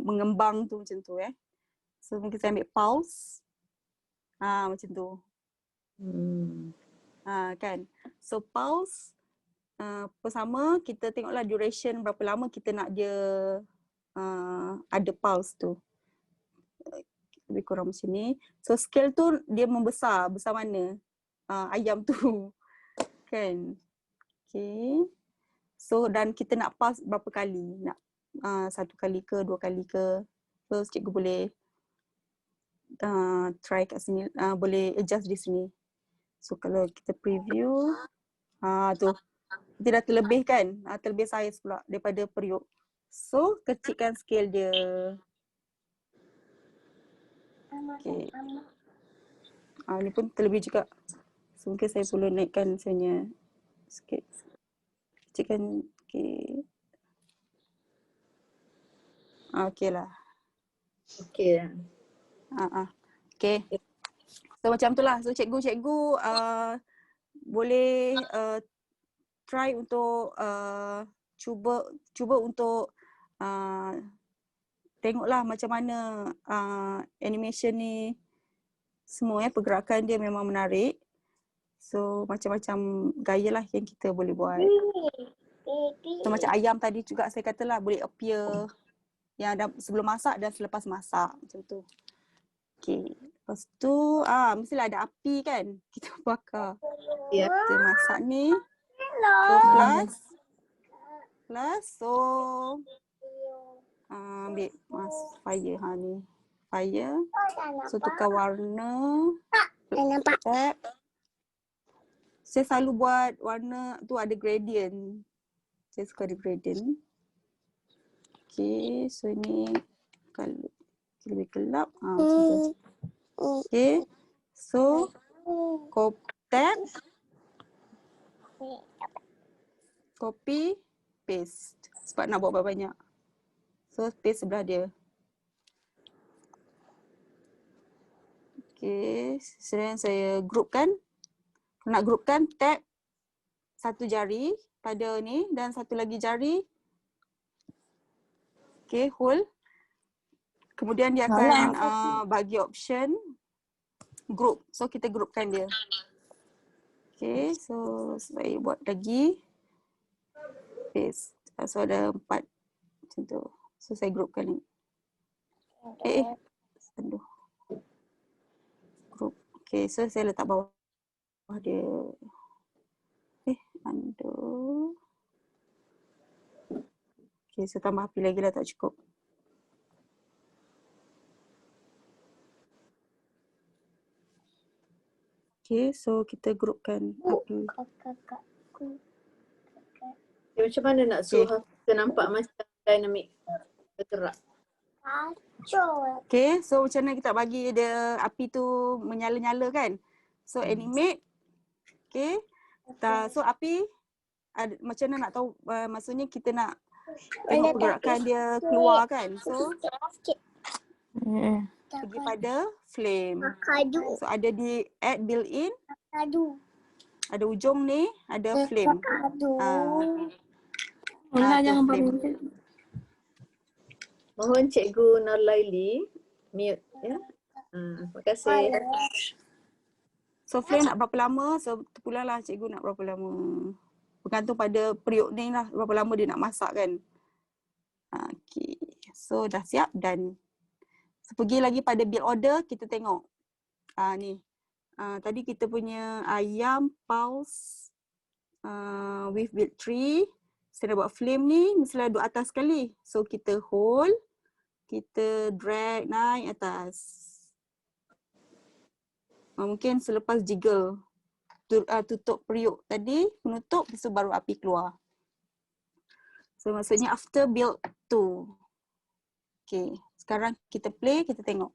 mengembang tu macam tu So mungkin saya ambil pulse. Macam tu. Kan. So pulse pertama kita tengoklah duration berapa lama kita nak dia ada pulse tu. Lebih kurang macam ni. So scale tu dia membesar, besar mana ayam tu. Kan. Okay. So dan kita nak pulse berapa kali? Nak 1 kali ke 2 kali ke? So cikgu boleh try kat sini, boleh adjust di sini. So kalau kita preview, tu kita dah terlebih kan, terlebih saiz pula daripada periuk. So kecilkan scale dia. Okay. Ni pun terlebih juga. So mungkin saya perlu naikkan misalnya sikit. Kecilkan, okay. Okay lah. Okay. Okay. So macam tu lah. So cikgu boleh try untuk cuba untuk tengoklah macam mana animation ni semua pergerakan dia memang menarik. So macam-macam gaya lah yang kita boleh buat. So macam ayam tadi juga saya katalah boleh appear yang sebelum masak dan selepas masak macam tu. Okay. Lepas tu mestilah ada api kan kita bakar. Ya. Kita masak ni. So plus. So ambil fire ni. Fire. So tukar warna. Tap. Saya selalu buat warna tu ada gradient. Saya suka ada gradient. Okay, so ni kalau lebih gelap. Macam tu. Okay, so tap. Copy, paste. Sebab nak buat banyak. So paste sebelah dia. Okay, sekarang saya groupkan. Nak groupkan, tap satu jari pada ni dan satu lagi jari. Okay, hold. Kemudian dia akan bagi option group. So kita groupkan dia. Okay, so saya buat lagi. Paste. So ada 4 macam tu. So saya groupkan ni. Aduh. Group. Okay, so saya letak bawah dia. Aduh. Okay, so tambah api lagi lah tak cukup. Okay, so kita groupkan api. Macam mana nak suruh kita nampak macam dynamic bergerak? Okay, so macam mana kita bagi dia api tu menyala-nyala kan? So animate. Okay. So api macam mana nak tahu, maksudnya kita nak tengok pergerakan dia keluar kan? So pergi pada flame. So ada di add built-in. Ada ujung ni, ada flame. Jangan flame. Mohon Cikgu Nurlaili mute ya. Terima kasih. So flame nak berapa lama? So terpulang lah cikgu nak berapa lama. Bergantung pada periuk ni lah, berapa lama dia nak masak kan. Okay. So dah siap dan so, pergi lagi pada build order, kita tengok. Ni. Tadi kita punya ayam pulse with build tree. Saya dah buat flame ni, mestilah duduk atas sekali. So kita hold, kita drag naik atas. Mungkin selepas jiggle tutup periuk tadi, menutup, lepas tu baru api keluar. So maksudnya after build 2. Okay, sekarang kita play, kita tengok.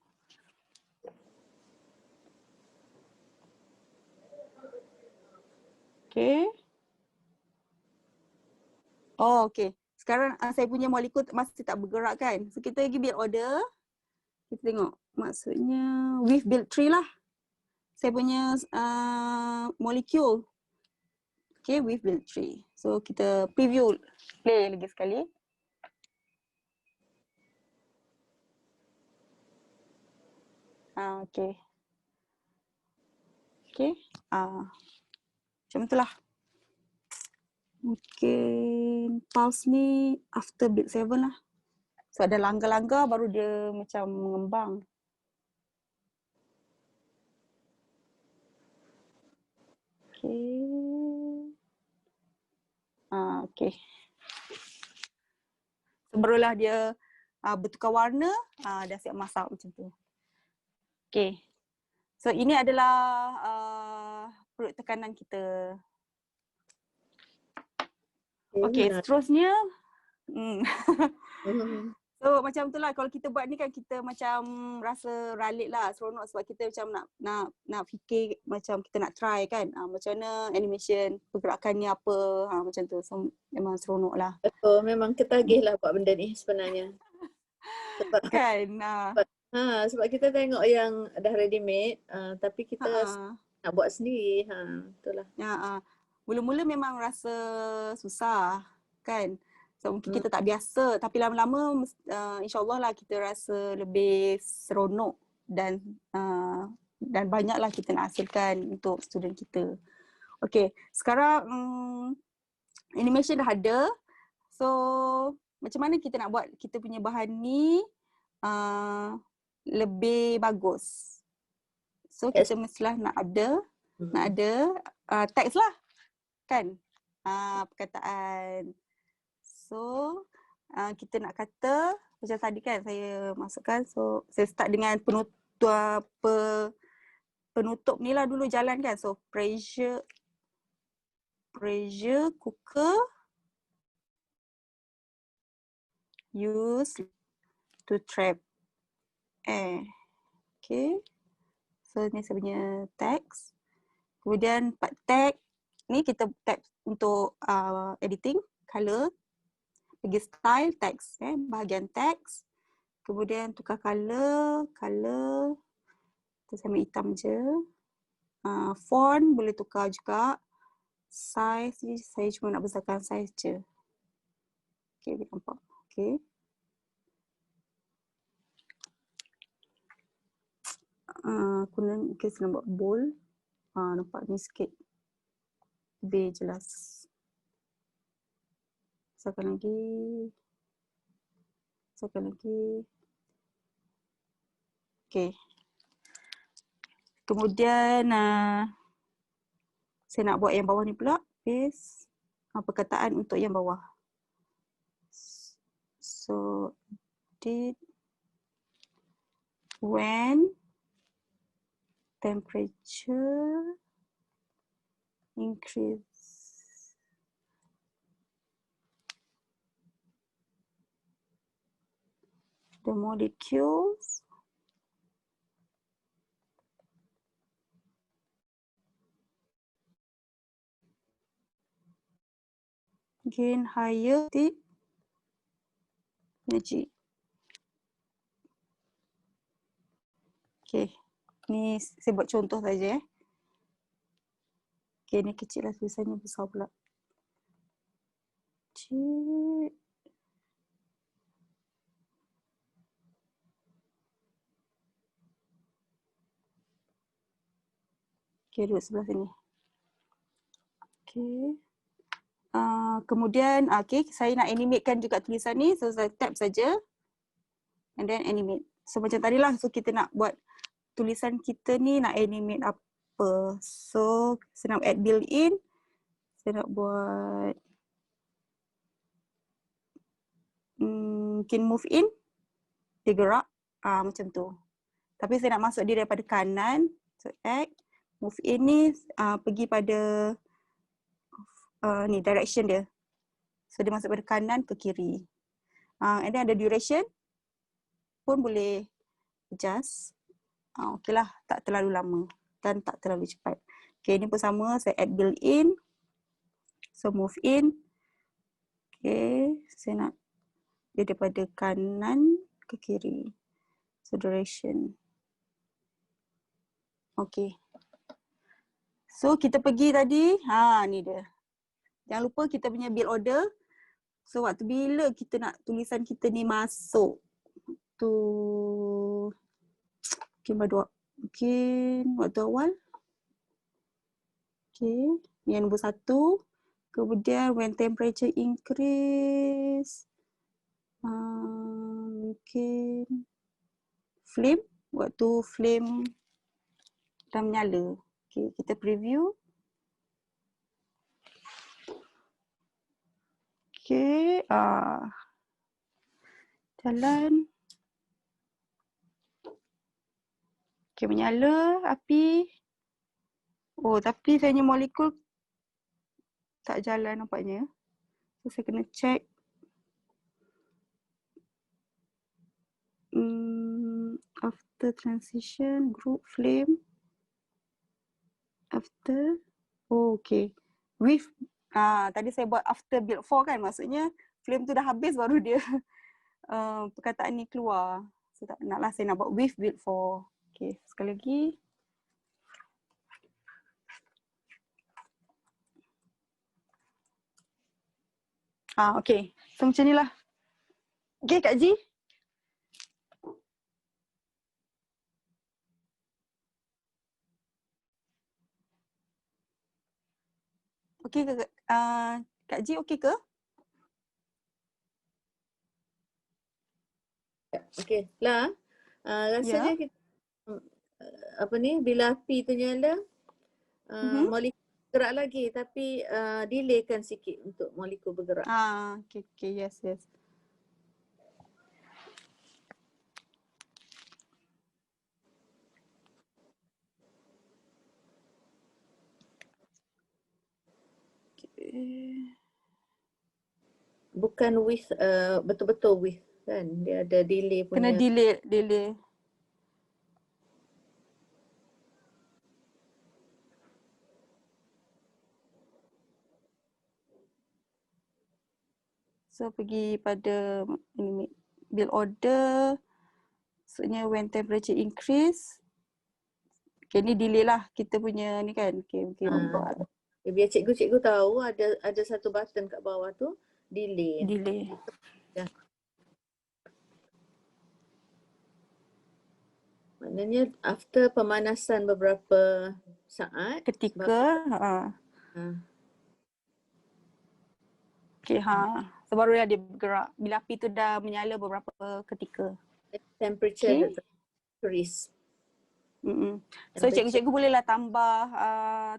Okay. Oh, okay. Sekarang saya punya molekul masih tak bergerak kan. So kita pergi build order. Kita tengok. Maksudnya with build tree lah. Saya punya molekul. Okay, with build tree. So kita preview. Play lagi sekali. Okay. Okay. Macam itulah. Mungkin pulse ni after beat 7 lah. So ada langgar-langgar baru dia macam mengembang. Okay. Okay. So barulah dia bertukar warna, dah siap masak macam tu. Okay. So ini adalah perut tekanan kita. Okay, seterusnya. So macam tu lah, kalau kita buat ni kan kita macam rasa ralik lah, seronok sebab kita macam nak fikir macam kita nak try kan. Macam mana animation, pergerakannya apa, macam tu. So memang seronok lah. Betul, memang ketagih lah buat benda ni sebenarnya. Sebab Kan? sebab kita tengok yang dah ready made, tapi kita nak buat sendiri. Itulah. Mula-mula memang rasa susah kan. So mungkin kita tak biasa, tapi lama-lama insyaAllah lah kita rasa lebih seronok dan banyaklah kita nak hasilkan untuk student kita. Okay, sekarang animation dah ada. So macam mana kita nak buat kita punya bahan ni lebih bagus? So kita mestilah nak ada teks lah kan, perkataan. So kita nak kata macam tadi kan saya masukkan, so saya start dengan penutup ni lah dulu jalan kan. So pressure cooker used to trap air. Okay, so ni saya punya teks. Kemudian part tag ni kita tag untuk editing, color, pergi style, text, bahagian text. Kemudian tukar color, kita sambil hitam je. Font boleh tukar juga. Size ni saya cuma nak besarkan size je. Okay, nampak. Okay. Aku nak buat bold. Nampak ni sikit lebih jelas. Besarkan lagi. Okay. Kemudian saya nak buat yang bawah ni pula. Paste perkataan untuk yang bawah. So did when temperature increase the molecules gain higher the energy. Okay, ni saya buat contoh saja. Okay, ni kecil lah tulisannya, besar pula. Cik. Okay, duduk sebelah sini. Okay. Kemudian, okay, saya nak animatekan juga tulisan ni. So, saya tap saja. And then animate. So, macam tadi lah. So, kita nak buat tulisan kita ni nak animate apa. So, saya nak add built-in. Saya nak buat mungkin move in. Dia gerak. Macam tu. Tapi saya nak masuk dia daripada kanan. So, add. Move in ni pergi pada ni direction dia. So dia masuk pada kanan ke kiri. And then ada duration pun boleh adjust. Okay lah, tak terlalu lama dan tak terlalu cepat. Okay, ni pun sama, saya add built in. So move in. Okay, saya nak dia daripada kanan ke kiri. So duration. Okay. So kita pergi tadi, ni dia. Jangan lupa kita punya build order. So waktu bila kita nak tulisan kita ni masuk tu, mungkin waktu awal. Okay, yang nombor 1. Kemudian when temperature increase, mungkin flame, waktu flame dah menyala. Okay, kita preview. Okay, jalan. Okay, menyala api. Oh, tapi saya punya molekul tak jalan nampaknya. So, saya kena check. After transition, group flame. After. Oh, okay. With. Tadi saya buat after build 4 kan. Maksudnya flame tu dah habis baru dia perkataan ni keluar. So, tak naklah saya nak buat with build 4. Okay, sekali lagi. Okay. So, macam ni lah. Okay, Kak Ji. Okay ke? Kak Ji okay ke? Okey, lah. Rasanya kita bila api tu nyala, molekul bergerak lagi tapi delaykan sikit untuk molekul bergerak. Okay, yes. Bukan with betul-betul with kan, dia ada delay punya. Kena delay. So pergi pada ini build order. Maksudnya when temperature increase. Okay, ni delay lah kita punya ni kan. Okay, buat. Biar cikgu tahu ada satu button kat bawah tu delay. Ya. Maknanya after pemanasan beberapa saat. Ketika. Okay, so barulah dia bergerak. Bila api tu dah menyala beberapa ketika. Temperature increase. So cikgu-cikgu bolehlah tambah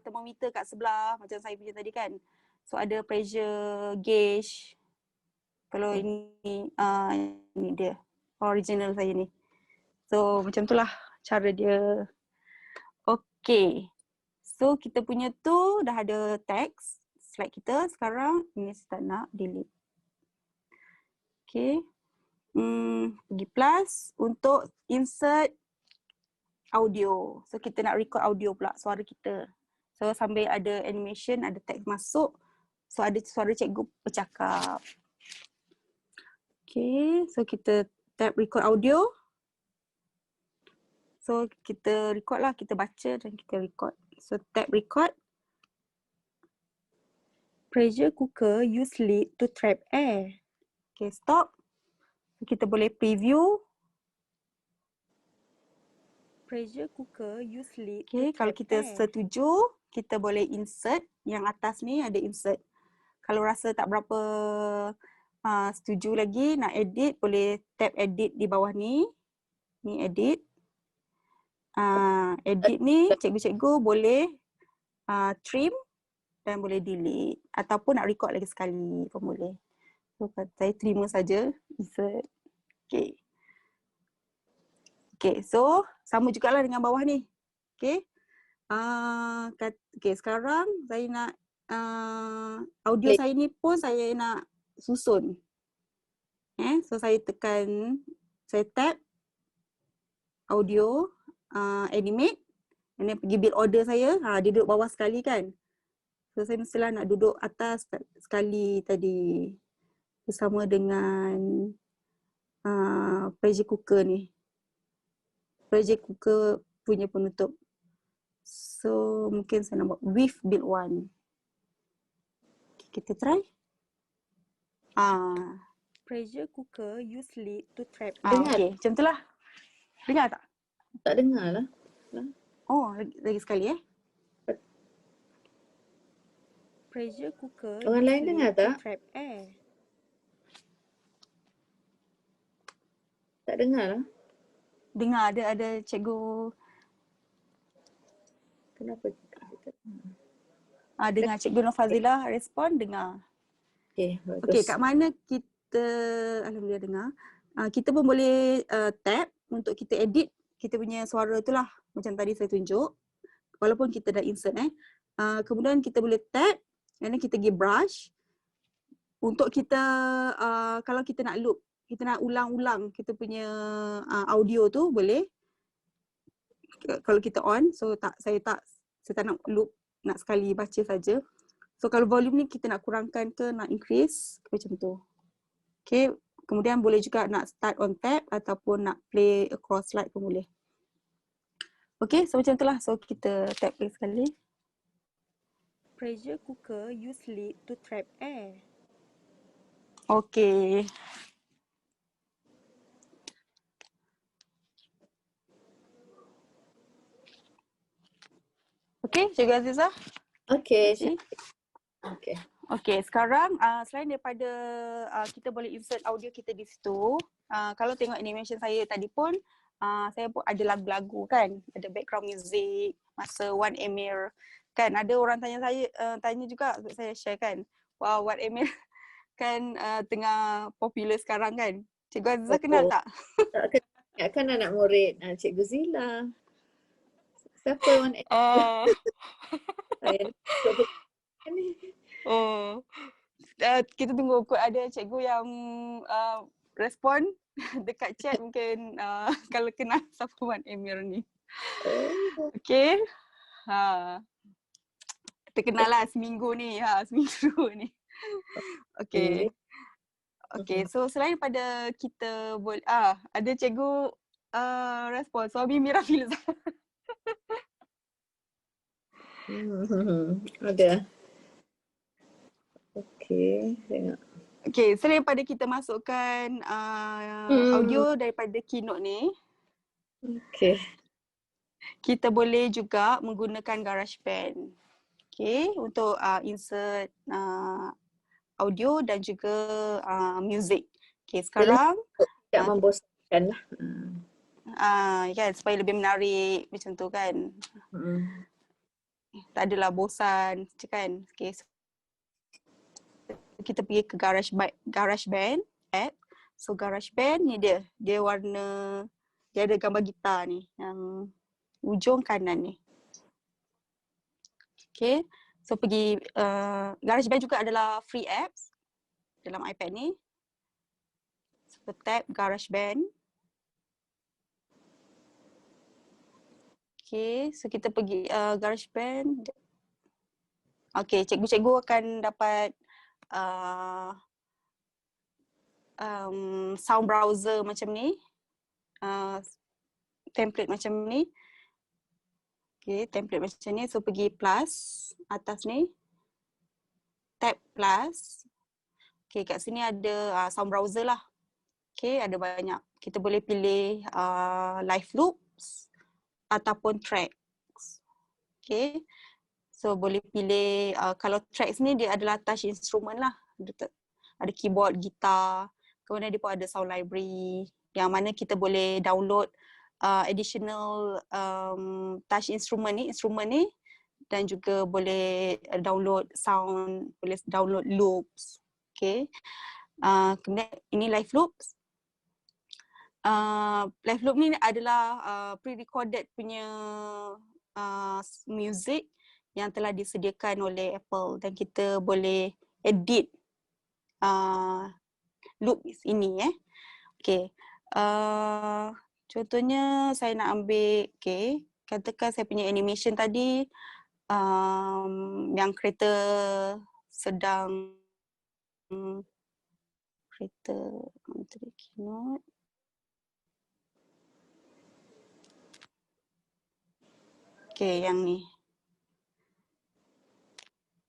termometer kat sebelah macam saya punya tadi kan. So ada pressure gauge. Kalau ini dia original saya ni. So macam tu lah cara dia. Okay. So kita punya tu dah ada teks slide kita. Sekarang ini saya tak nak delete. Okay. Pergi plus untuk insert audio. So kita nak record audio pula suara kita. So sambil ada animation, ada teks masuk. So ada suara cikgu bercakap. Okay, so kita tap record audio. So kita record lah, kita baca dan kita record. So tap record. Pressure cooker use lid to trap air. Okay, stop. Kita boleh preview. Pressure cooker use lid. Okay, kalau kita setuju, kita boleh insert. Yang atas ni ada insert. Kalau rasa tak berapa setuju lagi, nak edit, boleh tap edit di bawah ni. Ni edit. Edit ni cikgu-cikgu boleh trim dan boleh delete. Ataupun nak record lagi sekali pun boleh. So, saya terima saja. Insert. Okay. Okay, so sama jugalah dengan bawah ni. Okay. Okay, sekarang saya nak audio saya ni pun saya nak susun. So saya tekan, saya tap audio, animate. Dan pergi build order saya, dia duduk bawah sekali kan. So saya mestilah nak duduk atas sekali tadi. Bersama dengan pressure cooker ni. Pressure cooker punya penutup. So mungkin saya nak buat with build 1. Kita try. Pressure cooker use lid to trap. Okay, macam tu lah. Dengar tak? Tak dengar lah. Oh, lagi sekali Pressure cooker Orang lain use dengar lid to tak? trap air. Tak dengar lah. Dengar ada cikgu Kenapa? dengar Cikgu Nur Fazilah respon dengar. Okey, bagus. Okey, kat mana kita alhamdulillah dengar. Kita pun boleh tap untuk kita edit kita punya suara tu lah macam tadi saya tunjuk. Walaupun kita dah insert kemudian kita boleh tap and then kita pergi brush untuk kita kalau kita nak loop, kita nak ulang-ulang kita punya audio tu boleh. Kalau kita on, so saya tak nak loop, nak sekali baca saja. So kalau volume ni kita nak kurangkan ke nak increase macam tu. Okay, kemudian boleh juga nak start on tab ataupun nak play across slide pun boleh. Okay, so macam tu lah. So kita tap play sekali. Pressure cooker use lid to trap air. Okay. Okay, Cikgu Azizah. Okey. Okey. Okey. Okay, sekarang selain daripada kita boleh insert audio kita di situ, kalau tengok animation saya tadi pun, saya pun ada lagu-lagu kan, ada background music, masa Wan Emir kan, ada orang tanya saya, tanya juga saya share kan, wow Wan Emir kan tengah popular sekarang kan. Cikgu Azizah kenal tak? Tak kenal kan anak murid Cikgu Zila. Siapa Wan Emir? Oh. Saya ni. Oh. Kita tunggu kot ada cikgu yang respon dekat chat mungkin kalau kenal siapa Wan Emir ni. Oh. Okay. Kita kenal lah seminggu ni. Seminggu ni. Okay. Okay, so selain pada kita boleh, ada cikgu respon, suami Mira Filzah. Ada. Okey, tengok. Okay, selain pada kita masukkan audio daripada keynote ni, Okey. kita boleh juga menggunakan GarageBand. Okay, untuk insert audio dan juga music. Okay, sekarang Tak membosankan lah. kan supaya lebih menarik macam tu kan. Tak adalah bosan kan. Okay, so kita pergi ke GarageBand app. So GarageBand ni dia warna, dia ada gambar gitar ni yang ujung kanan ni. Okay, so pergi GarageBand juga adalah free apps dalam iPad ni. So tap GarageBand. Okay, so kita pergi GarageBand. Okay, cikgu-cikgu akan dapat sound browser macam ni, template macam ni. Okay, template macam ni. So pergi plus atas ni, tab plus. Okay, kat sini ada sound browser lah. Okay, ada banyak. Kita boleh pilih live loops ataupun tracks. Okay, so boleh pilih kalau tracks ni dia adalah touch instrument lah. Ada keyboard, gitar, kemudian dia pun ada sound library yang mana kita boleh download additional touch instrument ni dan juga boleh download sound, boleh download loops. Okay, kemudian ini live loops. Live loop ni adalah pre-recorded punya music yang telah disediakan oleh Apple dan kita boleh edit loop ini Okay. Contohnya saya nak ambil, okay, katakan saya punya animation tadi yang kereta sedang kereta keynote. Okay, yang ni.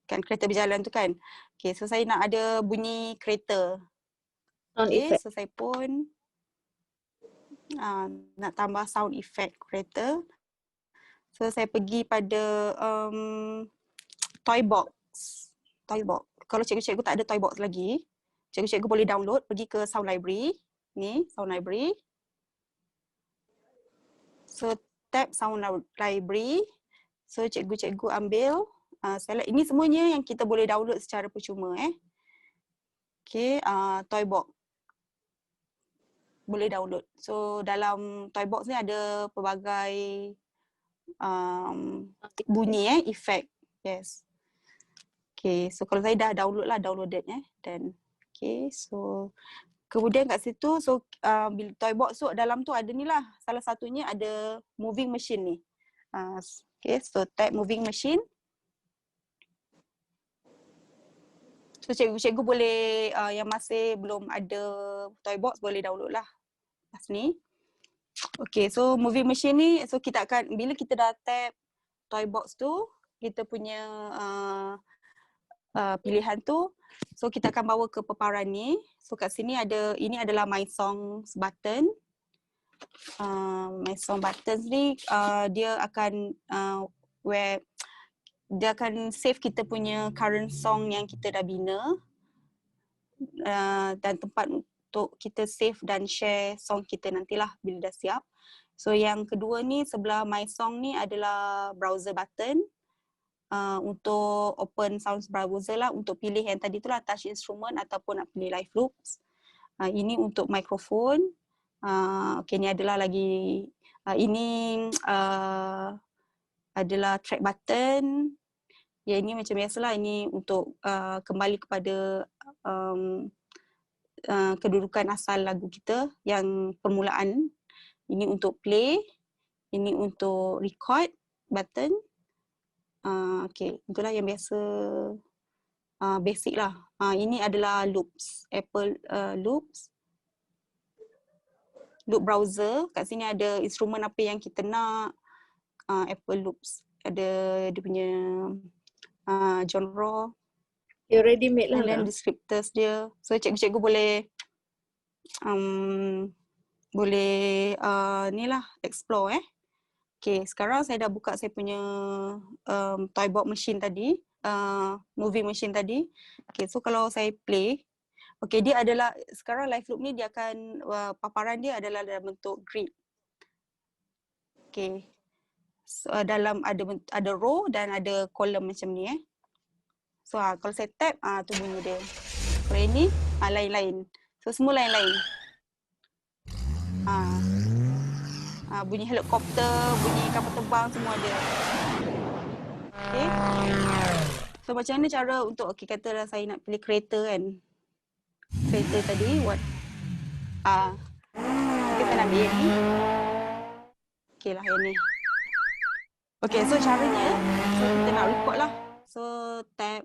Kan kereta berjalan tu kan. Okay, so saya nak ada bunyi kereta. Okay, so saya pun nak tambah sound effect creator. So saya pergi pada toy box. Kalau cikgu-cikgu tak ada toy box lagi, cikgu-cikgu boleh download, pergi ke sound library. Ni sound library. So tab sound library. So cikgu-cikgu ambil select. Ini semuanya yang kita boleh download secara percuma Okay, toy box boleh download. So dalam toy box ni ada pelbagai bunyi effect. Yes. Okay, so kalau saya dah downloaded dan okay, so kemudian kat situ, so bila toy box tu dalam tu ada ni lah, salah satunya ada moving machine ni. Okay, so type moving machine. So cikgu-cikgu boleh yang masih belum ada toy box boleh download lah kat sini. Okay, so moving machine ni, so kita akan, bila kita dah tap toy box tu, kita punya pilihan tu, so kita akan bawa ke paparan ni. So kat sini ada, ini adalah My Songs button. My Song buttons ni dia akan dia akan save kita punya current song yang kita dah bina dan tempat untuk kita save dan share song kita nantilah bila dah siap. So yang kedua ni sebelah My Song ni adalah browser button. Untuk open sounds browser lah, untuk pilih yang tadi tu lah touch instrument ataupun nak pilih live loops. Ini untuk mikrofon. Okay, ni adalah lagi ini adalah track button. Ya, ini macam biasalah, ini untuk kembali kepada kedudukan asal lagu kita yang permulaan. Ini untuk play, ini untuk record button. Okay, itulah yang biasa, basic lah. Ini adalah loops, Apple loops. Loop browser, kat sini ada instrumen apa yang kita nak. Apple loops, ada dia punya genre. You ready made lah. Dan descriptors dia. So cikgu-cikgu boleh ni lah explore Okay, sekarang saya dah buka saya punya toy box machine tadi, moving machine tadi. Okay, so kalau saya play, okay, dia adalah, sekarang live loop ni dia akan, paparan dia adalah dalam bentuk grid. Okay, so, dalam ada row dan ada column macam ni So kalau saya tap, tu bunyi dia. Kalau ini, lain-lain. So semua lain-lain. Bunyi helikopter, bunyi kapal terbang, semua ada. Okay. So macam mana cara untuk, okay, katalah saya nak pilih kereta kan. Kereta tadi, kita nak ambil yang ni. Okay lah yang ni. Okay, so caranya, so kita nak record lah. So tap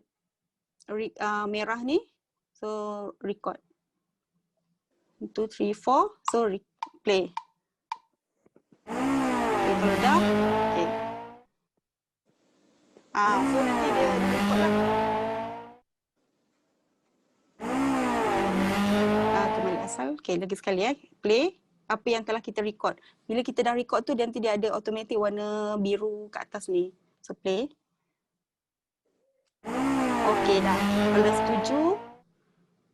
merah ni, so record. 1, 2, 3, 4, so play. Okay, kalau dah, okay. So nanti dia record lah. Kembali asal. Okay, lagi sekali play apa yang telah kita record. Bila kita dah record tu, nanti dia ada automatic warna biru kat atas ni. So play. Okay dah. Kalau dah setuju.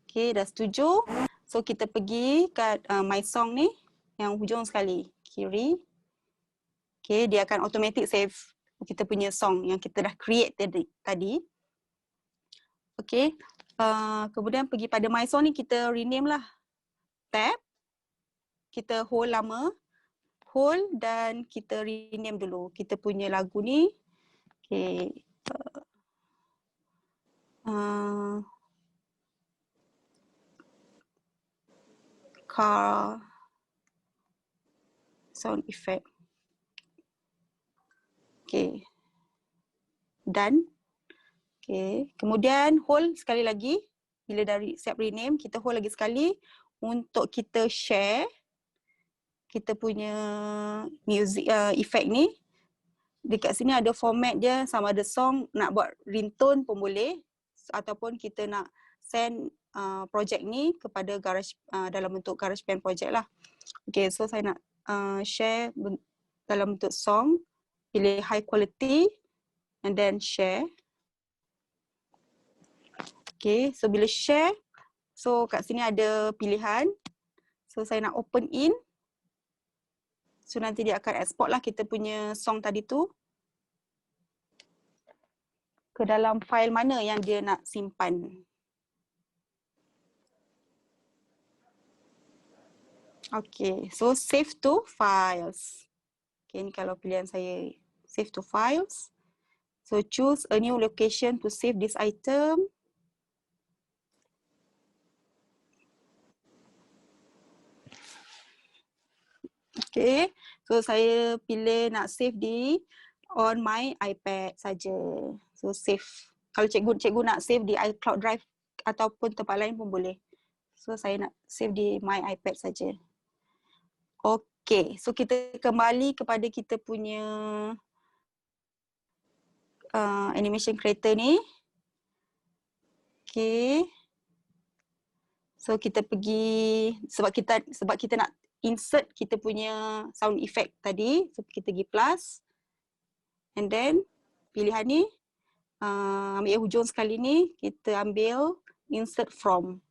Okay, dah setuju. So kita pergi kat My Song ni, yang hujung sekali, kiri. Okay, dia akan automatic save kita punya song yang kita dah create tadi. Okay, kemudian pergi pada My Song ni, kita rename lah. Tab, kita hold lama, hold dan kita rename dulu kita punya lagu ni. Okay. Car sound effect. Okay. Done. Okay. Kemudian hold sekali lagi. Bila dah siap rename, kita hold lagi sekali untuk kita share kita punya music effect ni. Dekat sini ada format dia, sama ada song, nak buat ringtone pun boleh, ataupun kita nak send project ni kepada dalam bentuk GarageBand project lah. Okay, so saya nak share dalam bentuk song, pilih high quality and then share. Okay, so bila share, so kat sini ada pilihan. So saya nak open in. So nanti dia akan export lah kita punya song tadi tu ke dalam file mana yang dia nak simpan. Okay, so save to files. Okay, ni kalau pilihan saya save to files. So choose a new location to save this item. Okay, so saya pilih nak save on my iPad saja. So save. Kalau cikgu nak save di iCloud Drive ataupun tempat lain pun boleh. So saya nak save di my iPad saja. Okay, so kita kembali kepada kita punya animation creator ni. Okay. So kita pergi sebab kita nak insert kita punya sound effect tadi. So kita pergi plus. And then pilihan ni ambil yang hujung sekali ni, kita ambil insert from.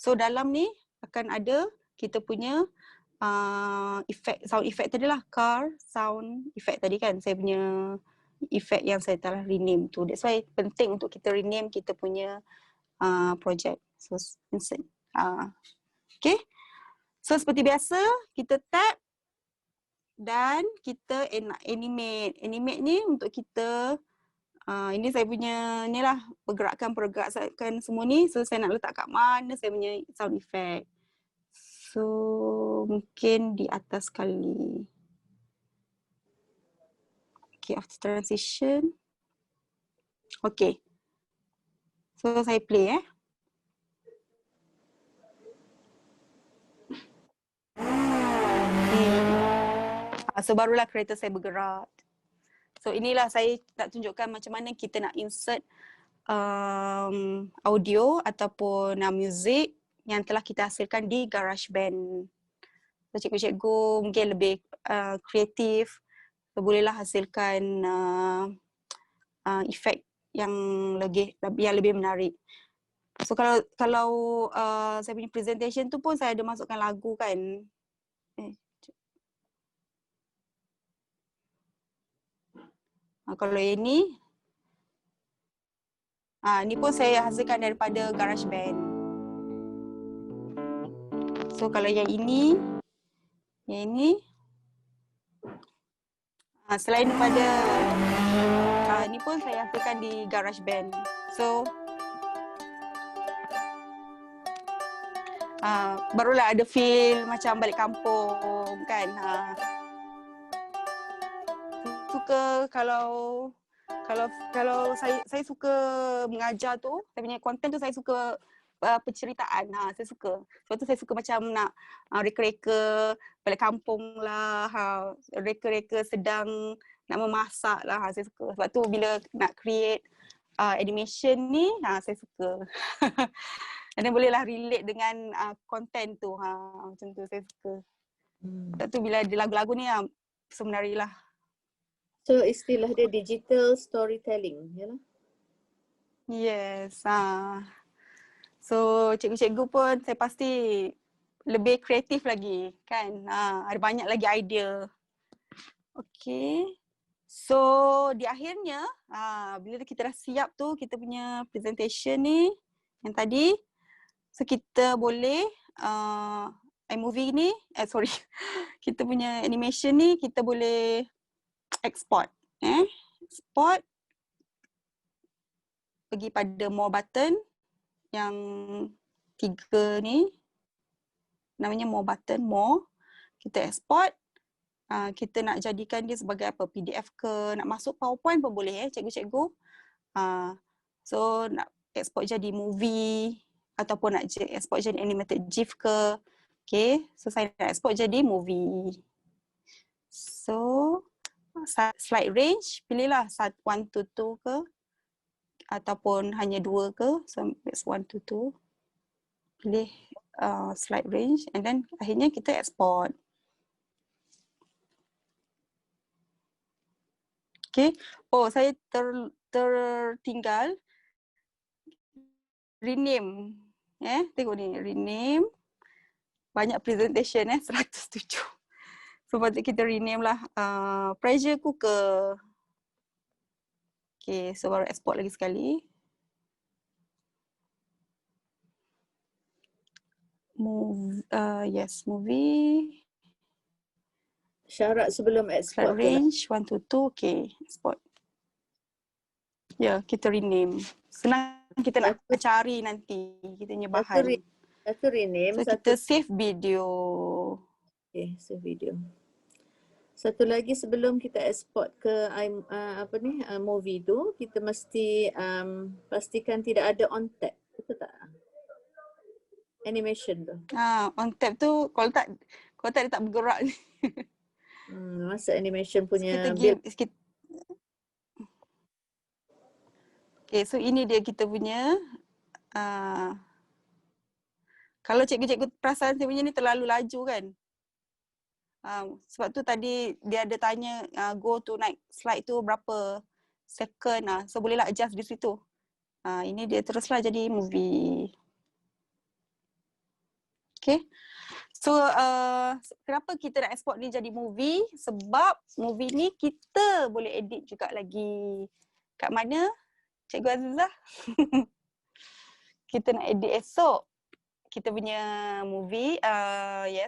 So dalam ni akan ada kita punya sound effect tadi lah, car sound effect tadi kan, saya punya effect yang saya telah rename tu. That's why penting untuk kita rename kita punya project. So insert. Okay. So seperti biasa kita tap dan kita animate. Animate ni untuk kita ini saya punya ni lah pergerakan semua ni. So saya nak letak kat mana saya punya sound effect. So mungkin di atas sekali. Okay, after transition. Okay. So saya play . So barulah kereta saya bergerak. So inilah saya nak tunjukkan macam mana kita nak insert audio ataupun music yang telah kita hasilkan di GarageBand. So cikgu-cikgu mungkin lebih kreatif, so bolehlah hasilkan efek yang lebih menarik. So kalau saya punya presentation tu pun saya ada masukkan lagu kan. Kalau yang ni, ni pun saya hasilkan daripada GarageBand. So kalau yang ini, selain daripada ni pun saya hasilkan di GarageBand. So barulah ada feel macam balik kampung kan. Suka kalau saya suka mengajar tu, saya punya konten tu saya suka penceritaan. Saya suka. Sebab tu saya suka macam nak reka-reka balik kampung lah, reka-reka sedang nak memasak lah. Saya suka. Sebab tu bila nak create animation ni, saya suka. Dan bolehlah relate dengan konten tu. Macam tu saya suka. Sebab tu bila ada lagu-lagu ni, sebenarnya lah. So istilah dia digital storytelling, ya lah? Yes. So cikgu-cikgu pun saya pasti lebih kreatif lagi kan. Ada banyak lagi idea. Okay. So di akhirnya bila kita dah siap tu kita punya presentation ni yang tadi, so kita boleh iMovie ni, kita punya animation ni kita boleh export. Export, pergi pada more button yang 3 ni, namanya more button, more. Kita export, kita nak jadikan dia sebagai apa, PDF ke, nak masuk PowerPoint pun boleh cikgu-cikgu. So nak export jadi movie ataupun nak export jadi animated GIF ke. Okay, so saya nak export jadi movie. So slide range, pilihlah 1 to 2 ke. ataupun hanya 2 ke. So it's 1 to 2. Pilih slide range and then akhirnya kita export. Okay. Oh, saya tertinggal rename. Tengok ni, rename. Banyak presentation 107. So patut kita rename lah pressure cooker. Okay, so baru export lagi sekali. Yes, movie. Syarat sebelum export Slide range 1 to 2. Okay, export. Ya, kita rename. Senang kita nak cari nanti kita punya bahan. Satu rename, So satu kita save video. okay, save video. Satu lagi sebelum kita export ke movie tu, kita mesti pastikan tidak ada on tab. Betul tak? Animation tu. On tab tu kalau tak dia tak bergerak ni. Masa animation punya Kita okay, so ini dia kita punya kalau cikgu-cikgu perasan saya punya ni terlalu laju kan. Sebab tu tadi dia ada tanya go to naik slide tu berapa second. So bolehlah adjust di situ. Ini dia teruslah jadi movie. Okay. So kenapa kita nak export ni jadi movie? Sebab movie ni kita boleh edit juga lagi. Kat mana? Cikgu Azizah? Kita nak edit esok. Kita punya movie,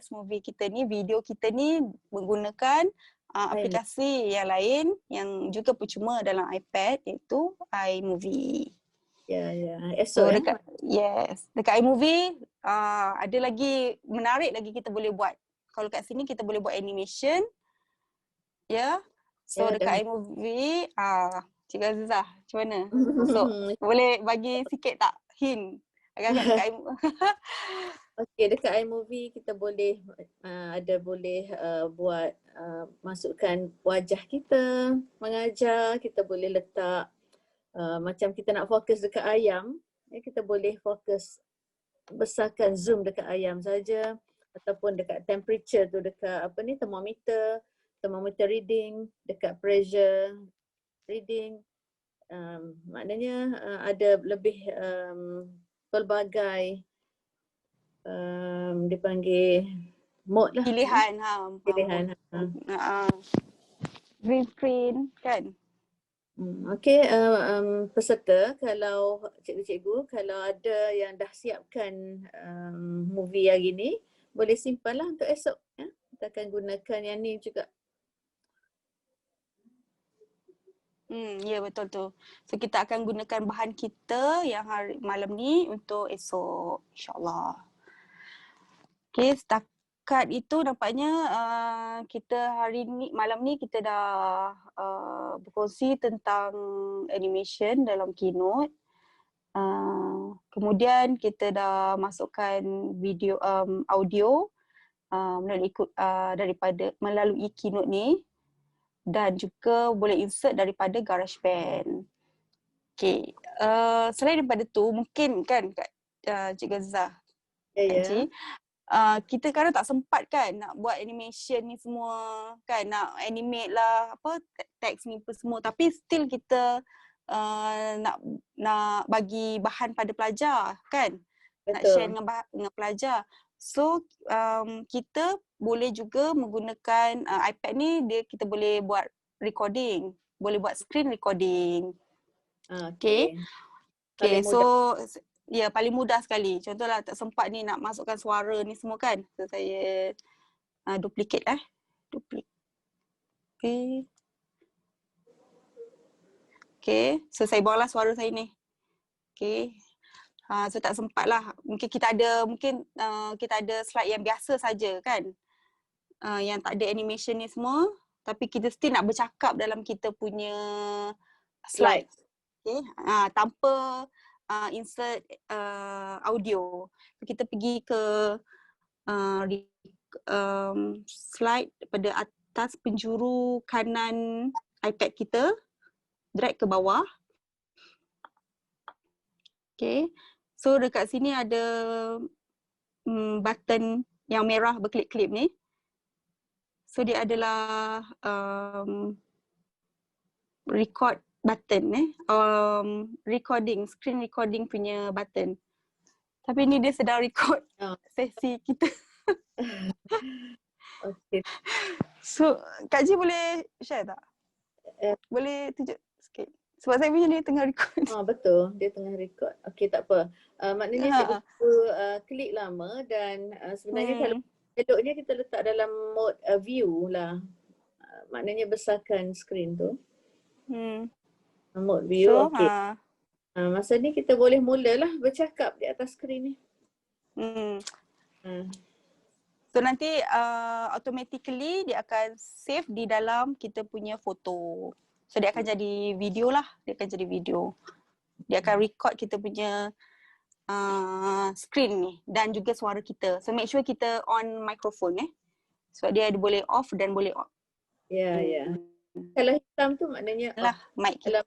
movie kita ni, video kita ni menggunakan aplikasi yang lain yang juga percuma dalam iPad iaitu iMovie. Ya. So Esok dekat iMovie ada lagi menarik lagi kita boleh buat. Kalau kat sini kita boleh buat animation. So dekat iMovie, Cikgu Azizah macam mana? So boleh bagi sikit tak hint? Agak-agak dekat iMovie. Okey, dekat iMovie kita boleh buat masukkan wajah kita, mengajar, kita boleh letak macam kita nak fokus dekat ayam, kita boleh fokus besarkan zoom dekat ayam saja ataupun dekat temperature tu, dekat thermometer reading, dekat pressure reading. Maknanya ada lebih pelbagai dipanggil mode lah. Pilihan. Green screen kan? Okey, peserta, kalau cikgu-cikgu, kalau ada yang dah siapkan movie hari ni, boleh simpan lah untuk esok. Kita akan gunakan yang ni juga. Ya betul tu. So kita akan gunakan bahan kita yang malam ni untuk esok, insyaAllah. Okay, setakat itu nampaknya kita hari ni, malam ni kita dah berkongsi tentang animation dalam Keynote. Kemudian kita dah masukkan video, audio melalui Keynote ni. Dan juga boleh insert daripada GarageBand. Okay. Selain daripada tu, mungkin kan Cikgu Azizah, Cik, kita kadang tak sempat kan nak buat animation ni semua kan, nak animate lah teks ni semua, tapi still kita nak bagi bahan pada pelajar kan. Betul. Nak share dengan pelajar. So kita boleh juga menggunakan iPad ni, kita boleh buat recording, boleh buat screen recording. Okay. So paling mudah sekali. Contohlah tak sempat ni nak masukkan suara ni semua kan. So saya duplicate Okay. So saya bawalah suara saya ni. Okay. So tak sempat lah. Mungkin kita ada slide yang biasa saja kan. Yang tak ada animation ni semua. Tapi kita still nak bercakap dalam kita punya slide. Okay. Tanpa insert audio. Kita pergi ke slide pada atas penjuru kanan iPad kita. Drag ke bawah. Okay. So dekat sini ada button yang merah berkelip-kelip ni. So dia adalah record button recording, screen recording punya button. Tapi ni dia sedang record sesi kita. Okay. So Kak Ji boleh share tak? Boleh tunjuk sikit. Sebab saya punya dia tengah record. Betul, dia tengah record. Okey, tak apa. Maknanya cikgu klik lama dan sebenarnya kalau eloknya kita letak dalam mode view lah. Maknanya besarkan skrin tu. Mode view, So, okey. Masa ni kita boleh mulalah bercakap di atas skrin ni. So nanti automatically dia akan save di dalam kita punya foto. So dia akan jadi video lah. Dia akan jadi video. Dia akan record kita punya screen ni dan juga suara kita. So make sure kita on microphone sebab dia ada boleh off dan boleh on. Ya, ya. Kalau hitam tu maknanya lah mic kita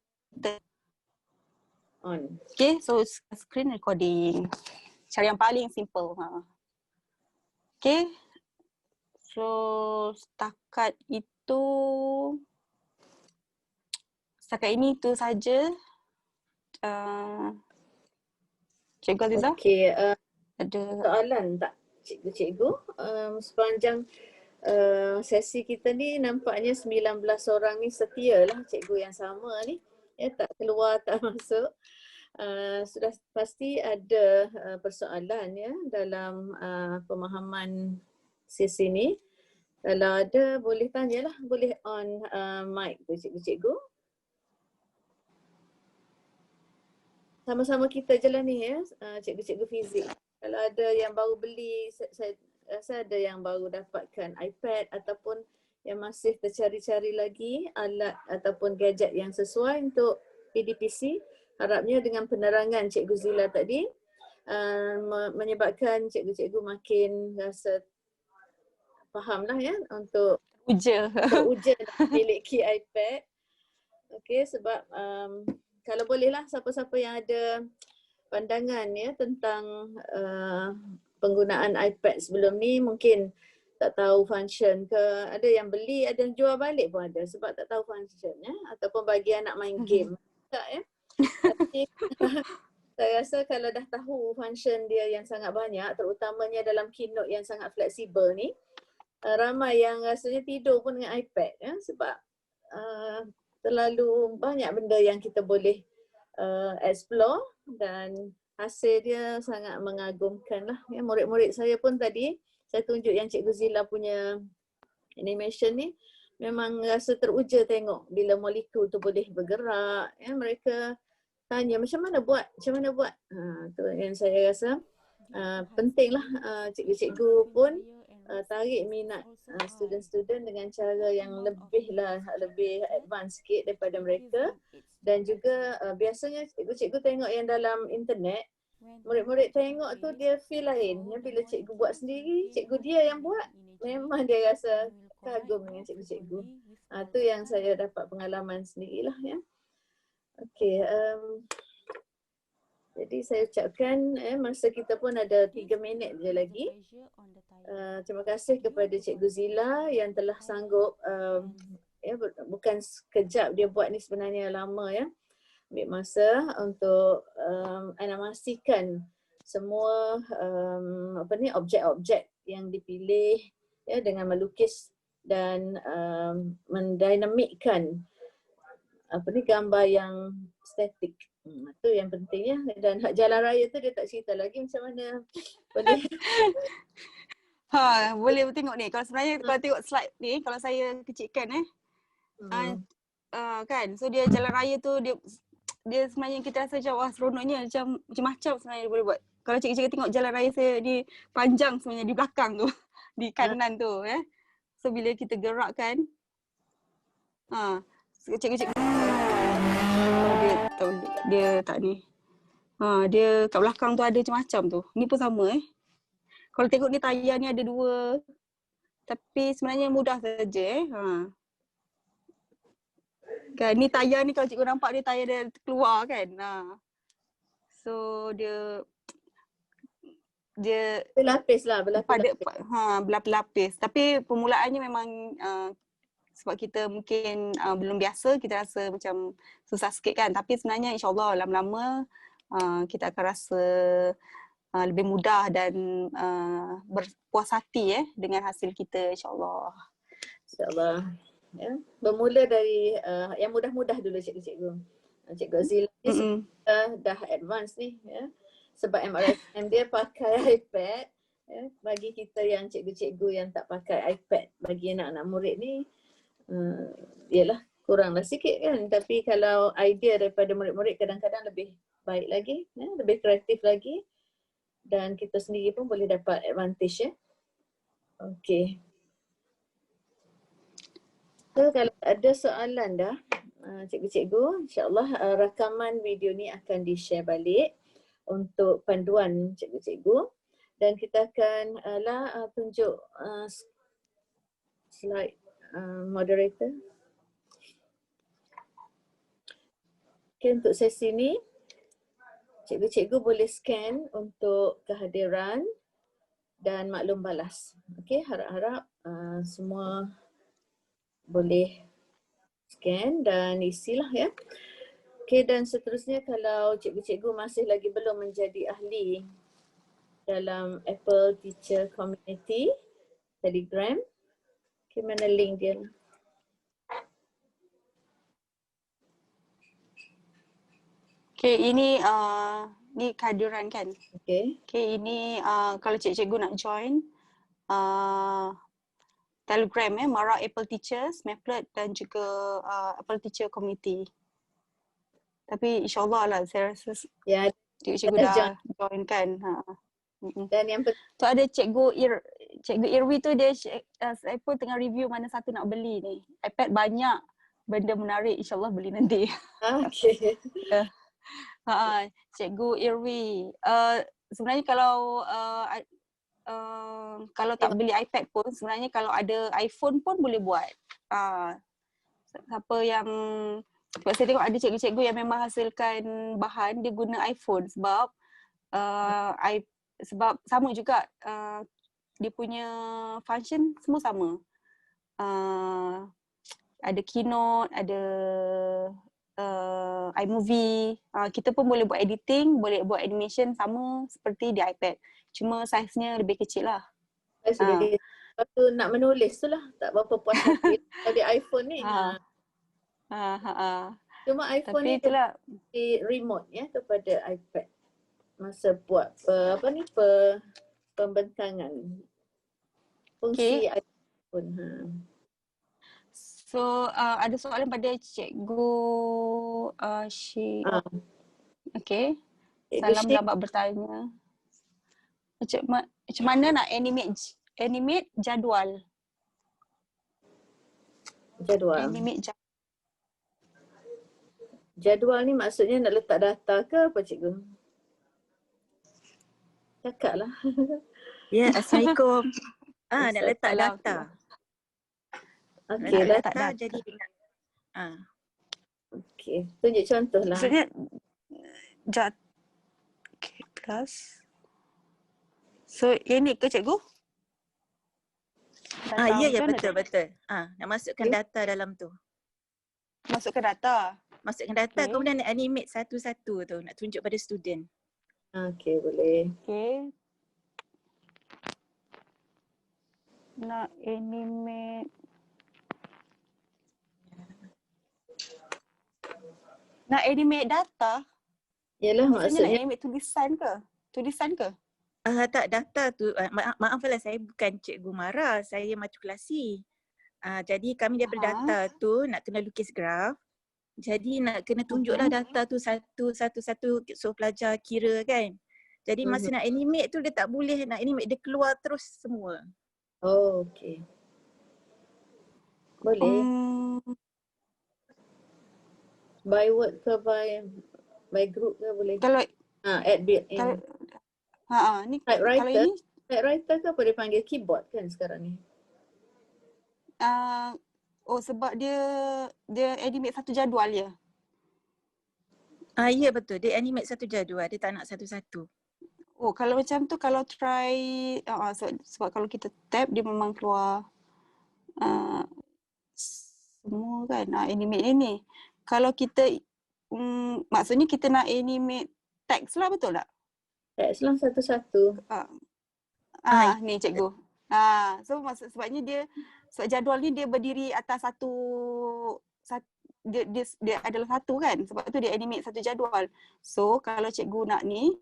on. Okay, so screen recording. Cara yang paling simple. Okay. So setakat ini tu saja. Cikgu Aziza? Okey, ada soalan tak cikgu-cikgu? Sepanjang sesi kita ni nampaknya 19 orang ni setia lah cikgu yang sama ni. Tak keluar, tak masuk. Sudah pasti ada persoalan dalam pemahaman sesi ni. Kalau ada boleh tanyalah, boleh on mic tu cikgu-cikgu. Sama-sama kita jalan ni cikgu-cikgu fizik. Kalau ada yang baru beli, saya rasa ada yang baru dapatkan iPad ataupun yang masih tercari-cari lagi alat ataupun gadget yang sesuai untuk PDPC. Harapnya dengan penerangan Cikgu Zila tadi menyebabkan cikgu-cikgu makin rasa fahamlah untuk teruja memiliki iPad. Okey, sebab kalau bolehlah siapa-siapa yang ada pandangan tentang penggunaan iPad sebelum ni mungkin tak tahu function ke, ada yang beli, ada yang jual balik pun ada sebab tak tahu function ataupun bagi anak main game tak Tapi saya rasa kalau dah tahu function dia yang sangat banyak, terutamanya dalam keynote yang sangat fleksibel ni, ramai yang rasanya tidur pun dengan iPad sebab terlalu banyak benda yang kita boleh explore dan hasil dia sangat mengagumkan lah. Murid-murid saya pun tadi, saya tunjuk yang Cikgu Zila punya animation ni, memang rasa teruja tengok bila molekul tu boleh bergerak. Mereka tanya macam mana buat? Tu yang saya rasa pentinglah cikgu-cikgu pun tarik minat student-student dengan cara yang lebih advance sikit daripada mereka. Dan juga biasanya cikgu-cikgu tengok yang dalam internet, murid-murid tengok tu dia feel lain. Bila cikgu buat sendiri, cikgu dia yang buat, memang dia rasa kagum dengan cikgu-cikgu. Tu yang saya dapat pengalaman sendirilah Okey, jadi saya ucapkan masa kita pun ada 3 minit je lagi. Terima kasih kepada Cikgu Zila yang telah sanggup, bukan sekejap dia buat ni, sebenarnya lama ambil masa untuk memastikan semua objek-objek yang dipilih dengan melukis dan mendinamikkan gambar yang statik. Itu yang penting Dan hak jalan raya tu dia tak cerita lagi macam mana boleh. Boleh tengok ni. Kalau sebenarnya kalau tengok slide ni, kalau saya kecilkan kan. So dia jalan raya tu dia sebenarnya kita rasa macam wah seronoknya, macam-macam sebenarnya dia boleh buat. Kalau cikgu-cikgu tengok jalan raya saya ni panjang sebenarnya di belakang tu, di kanan tu So bila kita gerakkan cikgu-cikgu dia tak ni. Dia kat belakang tu ada macam-macam tu. Ni pun sama Kalau tengok ni tayar ni ada 2. Tapi sebenarnya mudah saja Kan ni tayar ni kalau cikgu nampak dia tayar dia keluar kan. So dia Berlapis lah, berlapis-lapis. berlapis-lapis. Tapi permulaannya memang sebab kita mungkin belum biasa, kita rasa macam susah sikit kan. Tapi sebenarnya insyaAllah lama-lama kita akan rasa lebih mudah dan berpuas hati dengan hasil kita insyaAllah. InsyaAllah. Ya. Bermula dari yang mudah-mudah dulu cikgu-cikgu. Cikgu Azila ni dah advance ni. Ya. Sebab MRSM dia pakai iPad. Ya. Bagi kita yang cikgu-cikgu yang tak pakai iPad, bagi anak-anak murid ni, yalah kuranglah sikit kan. Tapi kalau idea daripada murid-murid kadang-kadang lebih baik lagi, ya, lebih kreatif lagi. Dan kita sendiri pun boleh dapat advantage ya. Okey. So, kalau ada soalan dah, cikgu-cikgu, insyaAllah rakaman video ni akan di-share balik untuk panduan cikgu-cikgu. Dan kita akan tunjuk slide moderator. Okay, untuk sesi ni, cikgu-cikgu boleh scan untuk kehadiran dan maklum balas. Okay, harap-harap semua boleh scan dan isilah ya. Okay, dan seterusnya kalau cikgu-cikgu masih lagi belum menjadi ahli dalam Apple Teacher Community Telegram, okay, mana link dia lah. Okay, ini ni kehadiran kan? Okay. Okay, ini kalau cikgu nak join Telegram Mara Apple Teachers, Maplet dan juga Apple Teacher Community. Tapi insyaAllah lah saya rasa Ya, cikgu dah join kan. Dan yang tu ada cikgu Irwi tu dia saya pun tengah review mana satu nak beli ni. iPad banyak benda menarik, insyaAllah beli nanti. okay. Cikgu Irwi. Sebenarnya kalau tak beli iPad pun sebenarnya kalau ada iPhone pun boleh buat. Siapa yang sebab saya tengok ada cikgu-cikgu yang memang hasilkan bahan dia guna iPhone sebab sebab sama juga dia punya function semua sama. Ada Keynote, ada iMovie. Kita pun boleh buat editing, boleh buat animation sama seperti di iPad. Cuma saiz-nya lebih kecil lah. Lepas tu nak menulis tu lah, tak berapa puas hati dari iPhone ni. Cuma iPhone tapi ni itulah di remote ya kepada iPad masa buat pembentangan fungsi iPhone. So ada soalan pada cikgu Okay. Salam lambat bertanya. Macam mana nak animate jadual? Jadual ni maksudnya nak letak data ke apa cikgu? Cakap lah. Ya, Assalamualaikum. Nak letak data. Okey, data jadi okey, tunjuk contoh lah. Maksudnya okay, plus. So yang ni ke cikgu? Ya betul. Nak masukkan data dalam tu. Masukkan data. Kemudian nak animate satu-satu tu, nak tunjuk pada student. Okey, boleh. Okey. Nak animate. Nak animate data? Yalah maksudnya nak animate tulisan ke? Tak, data tu, maaflah saya bukan cikgu Mara, saya matrikulasi. Jadi kami daripada data tu nak kena lukis graf. Jadi nak kena tunjuklah data tu satu-satu so pelajar kira kan. Jadi masa nak animate tu dia tak boleh nak animate, dia keluar terus semua. Oh, okey. Boleh. By word ke by group ke boleh? Kalau add built-in. Ni typewriter, kalau ini typewriter ke apa dia panggil keyboard kan sekarang ni? Sebab dia animate satu jadual je. Ya betul. Dia animate satu jadual. Dia tak nak satu-satu. Oh, kalau macam tu, kalau try, sebab kalau kita tap, dia memang keluar semua kan, animate ni. Kalau kita, maksudnya kita nak animate teks lah, betul tak? Teks lah satu-satu. Ni cikgu. So sebabnya dia, sebab jadual ni dia berdiri atas dia adalah satu kan. Sebab tu dia animate satu jadual. So kalau cikgu nak ni,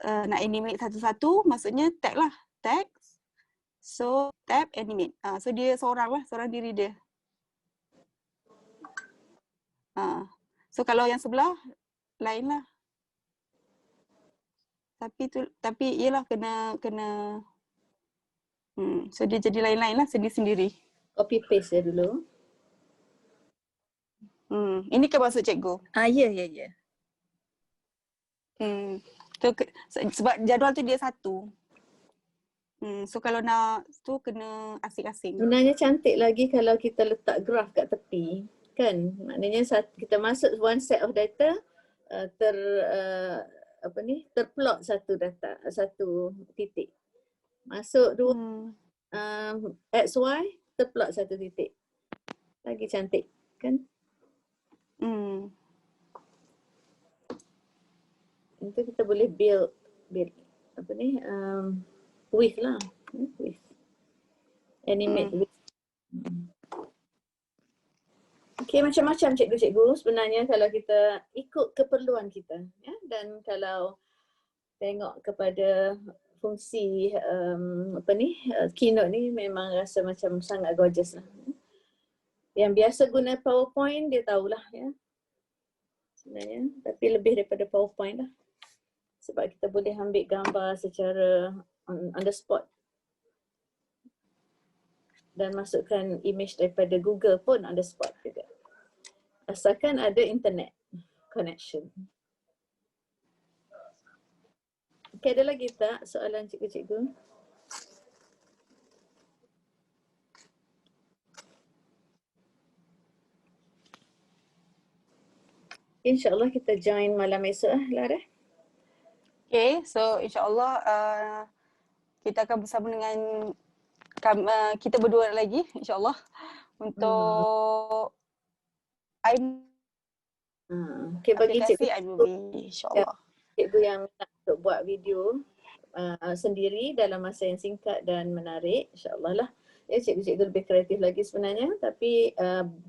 nak animate satu-satu, maksudnya tag lah. Text. So tab animate. So dia seorang diri dia. So kalau yang sebelah lain lah. Tapi iyalah kena so dia jadi lain-lain lah, sendiri-sendiri. Copy paste dia dulu. Ini kan maksud cikgu. Ya. So, sebab jadual tu dia satu. So kalau nak tu kena asing-asing. Sebenarnya cantik lagi kalau kita letak graf kat tepi. Kan? Maknanya kita masuk one set of data, terplot satu data, satu titik. Masuk dua XY, terplot satu titik. Lagi cantik, kan? Itu kita boleh build width lah. Width. Animate width. Okay, macam-macam cikgu-cikgu sebenarnya kalau kita ikut keperluan kita. Ya? Dan kalau tengok kepada fungsi Keynote ni memang rasa macam sangat gorgeous lah. Yang biasa guna PowerPoint dia tahulah ya. Sebenarnya, tapi lebih daripada PowerPoint lah. Sebab kita boleh ambil gambar secara on the spot. Dan masukkan image daripada Google pun on the spot juga. Asalkan ada internet connection. Okay, ada lagi tak soalan cikgu-cikgu? InsyaAllah kita join malam esok lah Lara. Okay, so insyaAllah kita akan bersama dengan kita berdua lagi insyaAllah untuk aplikasi iMovie insyaAllah. Cikgu yang minta untuk buat video sendiri dalam masa yang singkat dan menarik insyaAllah lah. Ya, cikgu-cikgu lebih kreatif lagi sebenarnya, tapi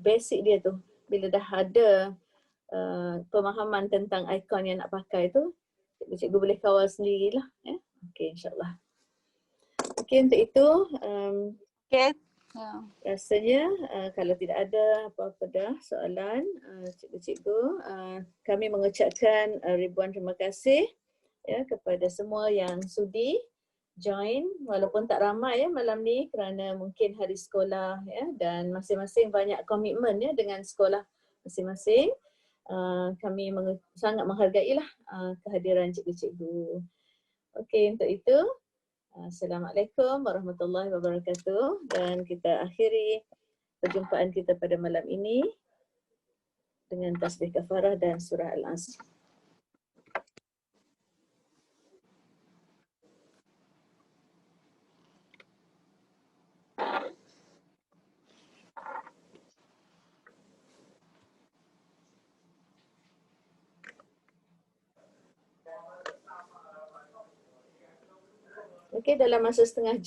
basic dia tu bila dah ada pemahaman tentang ikon yang nak pakai tu, cikgu-cikgu boleh kawal sendirilah ya. Okey, insyaAllah. Okey, untuk itu rasanya kalau tidak ada apa-apa dah soalan cikgu-cikgu, kami mengucapkan ribuan terima kasih ya kepada semua yang sudi join walaupun tak ramai ya malam ni kerana mungkin hari sekolah ya dan masing-masing banyak komitmen ya dengan sekolah masing-masing. Kami sangat menghargailah kehadiran cikgu-cikgu. Okey, untuk itu Assalamualaikum warahmatullahi wabarakatuh dan kita akhiri perjumpaan kita pada malam ini dengan tasbih kafarah dan surah Al-Asr. Okey, dalam masa setengah jam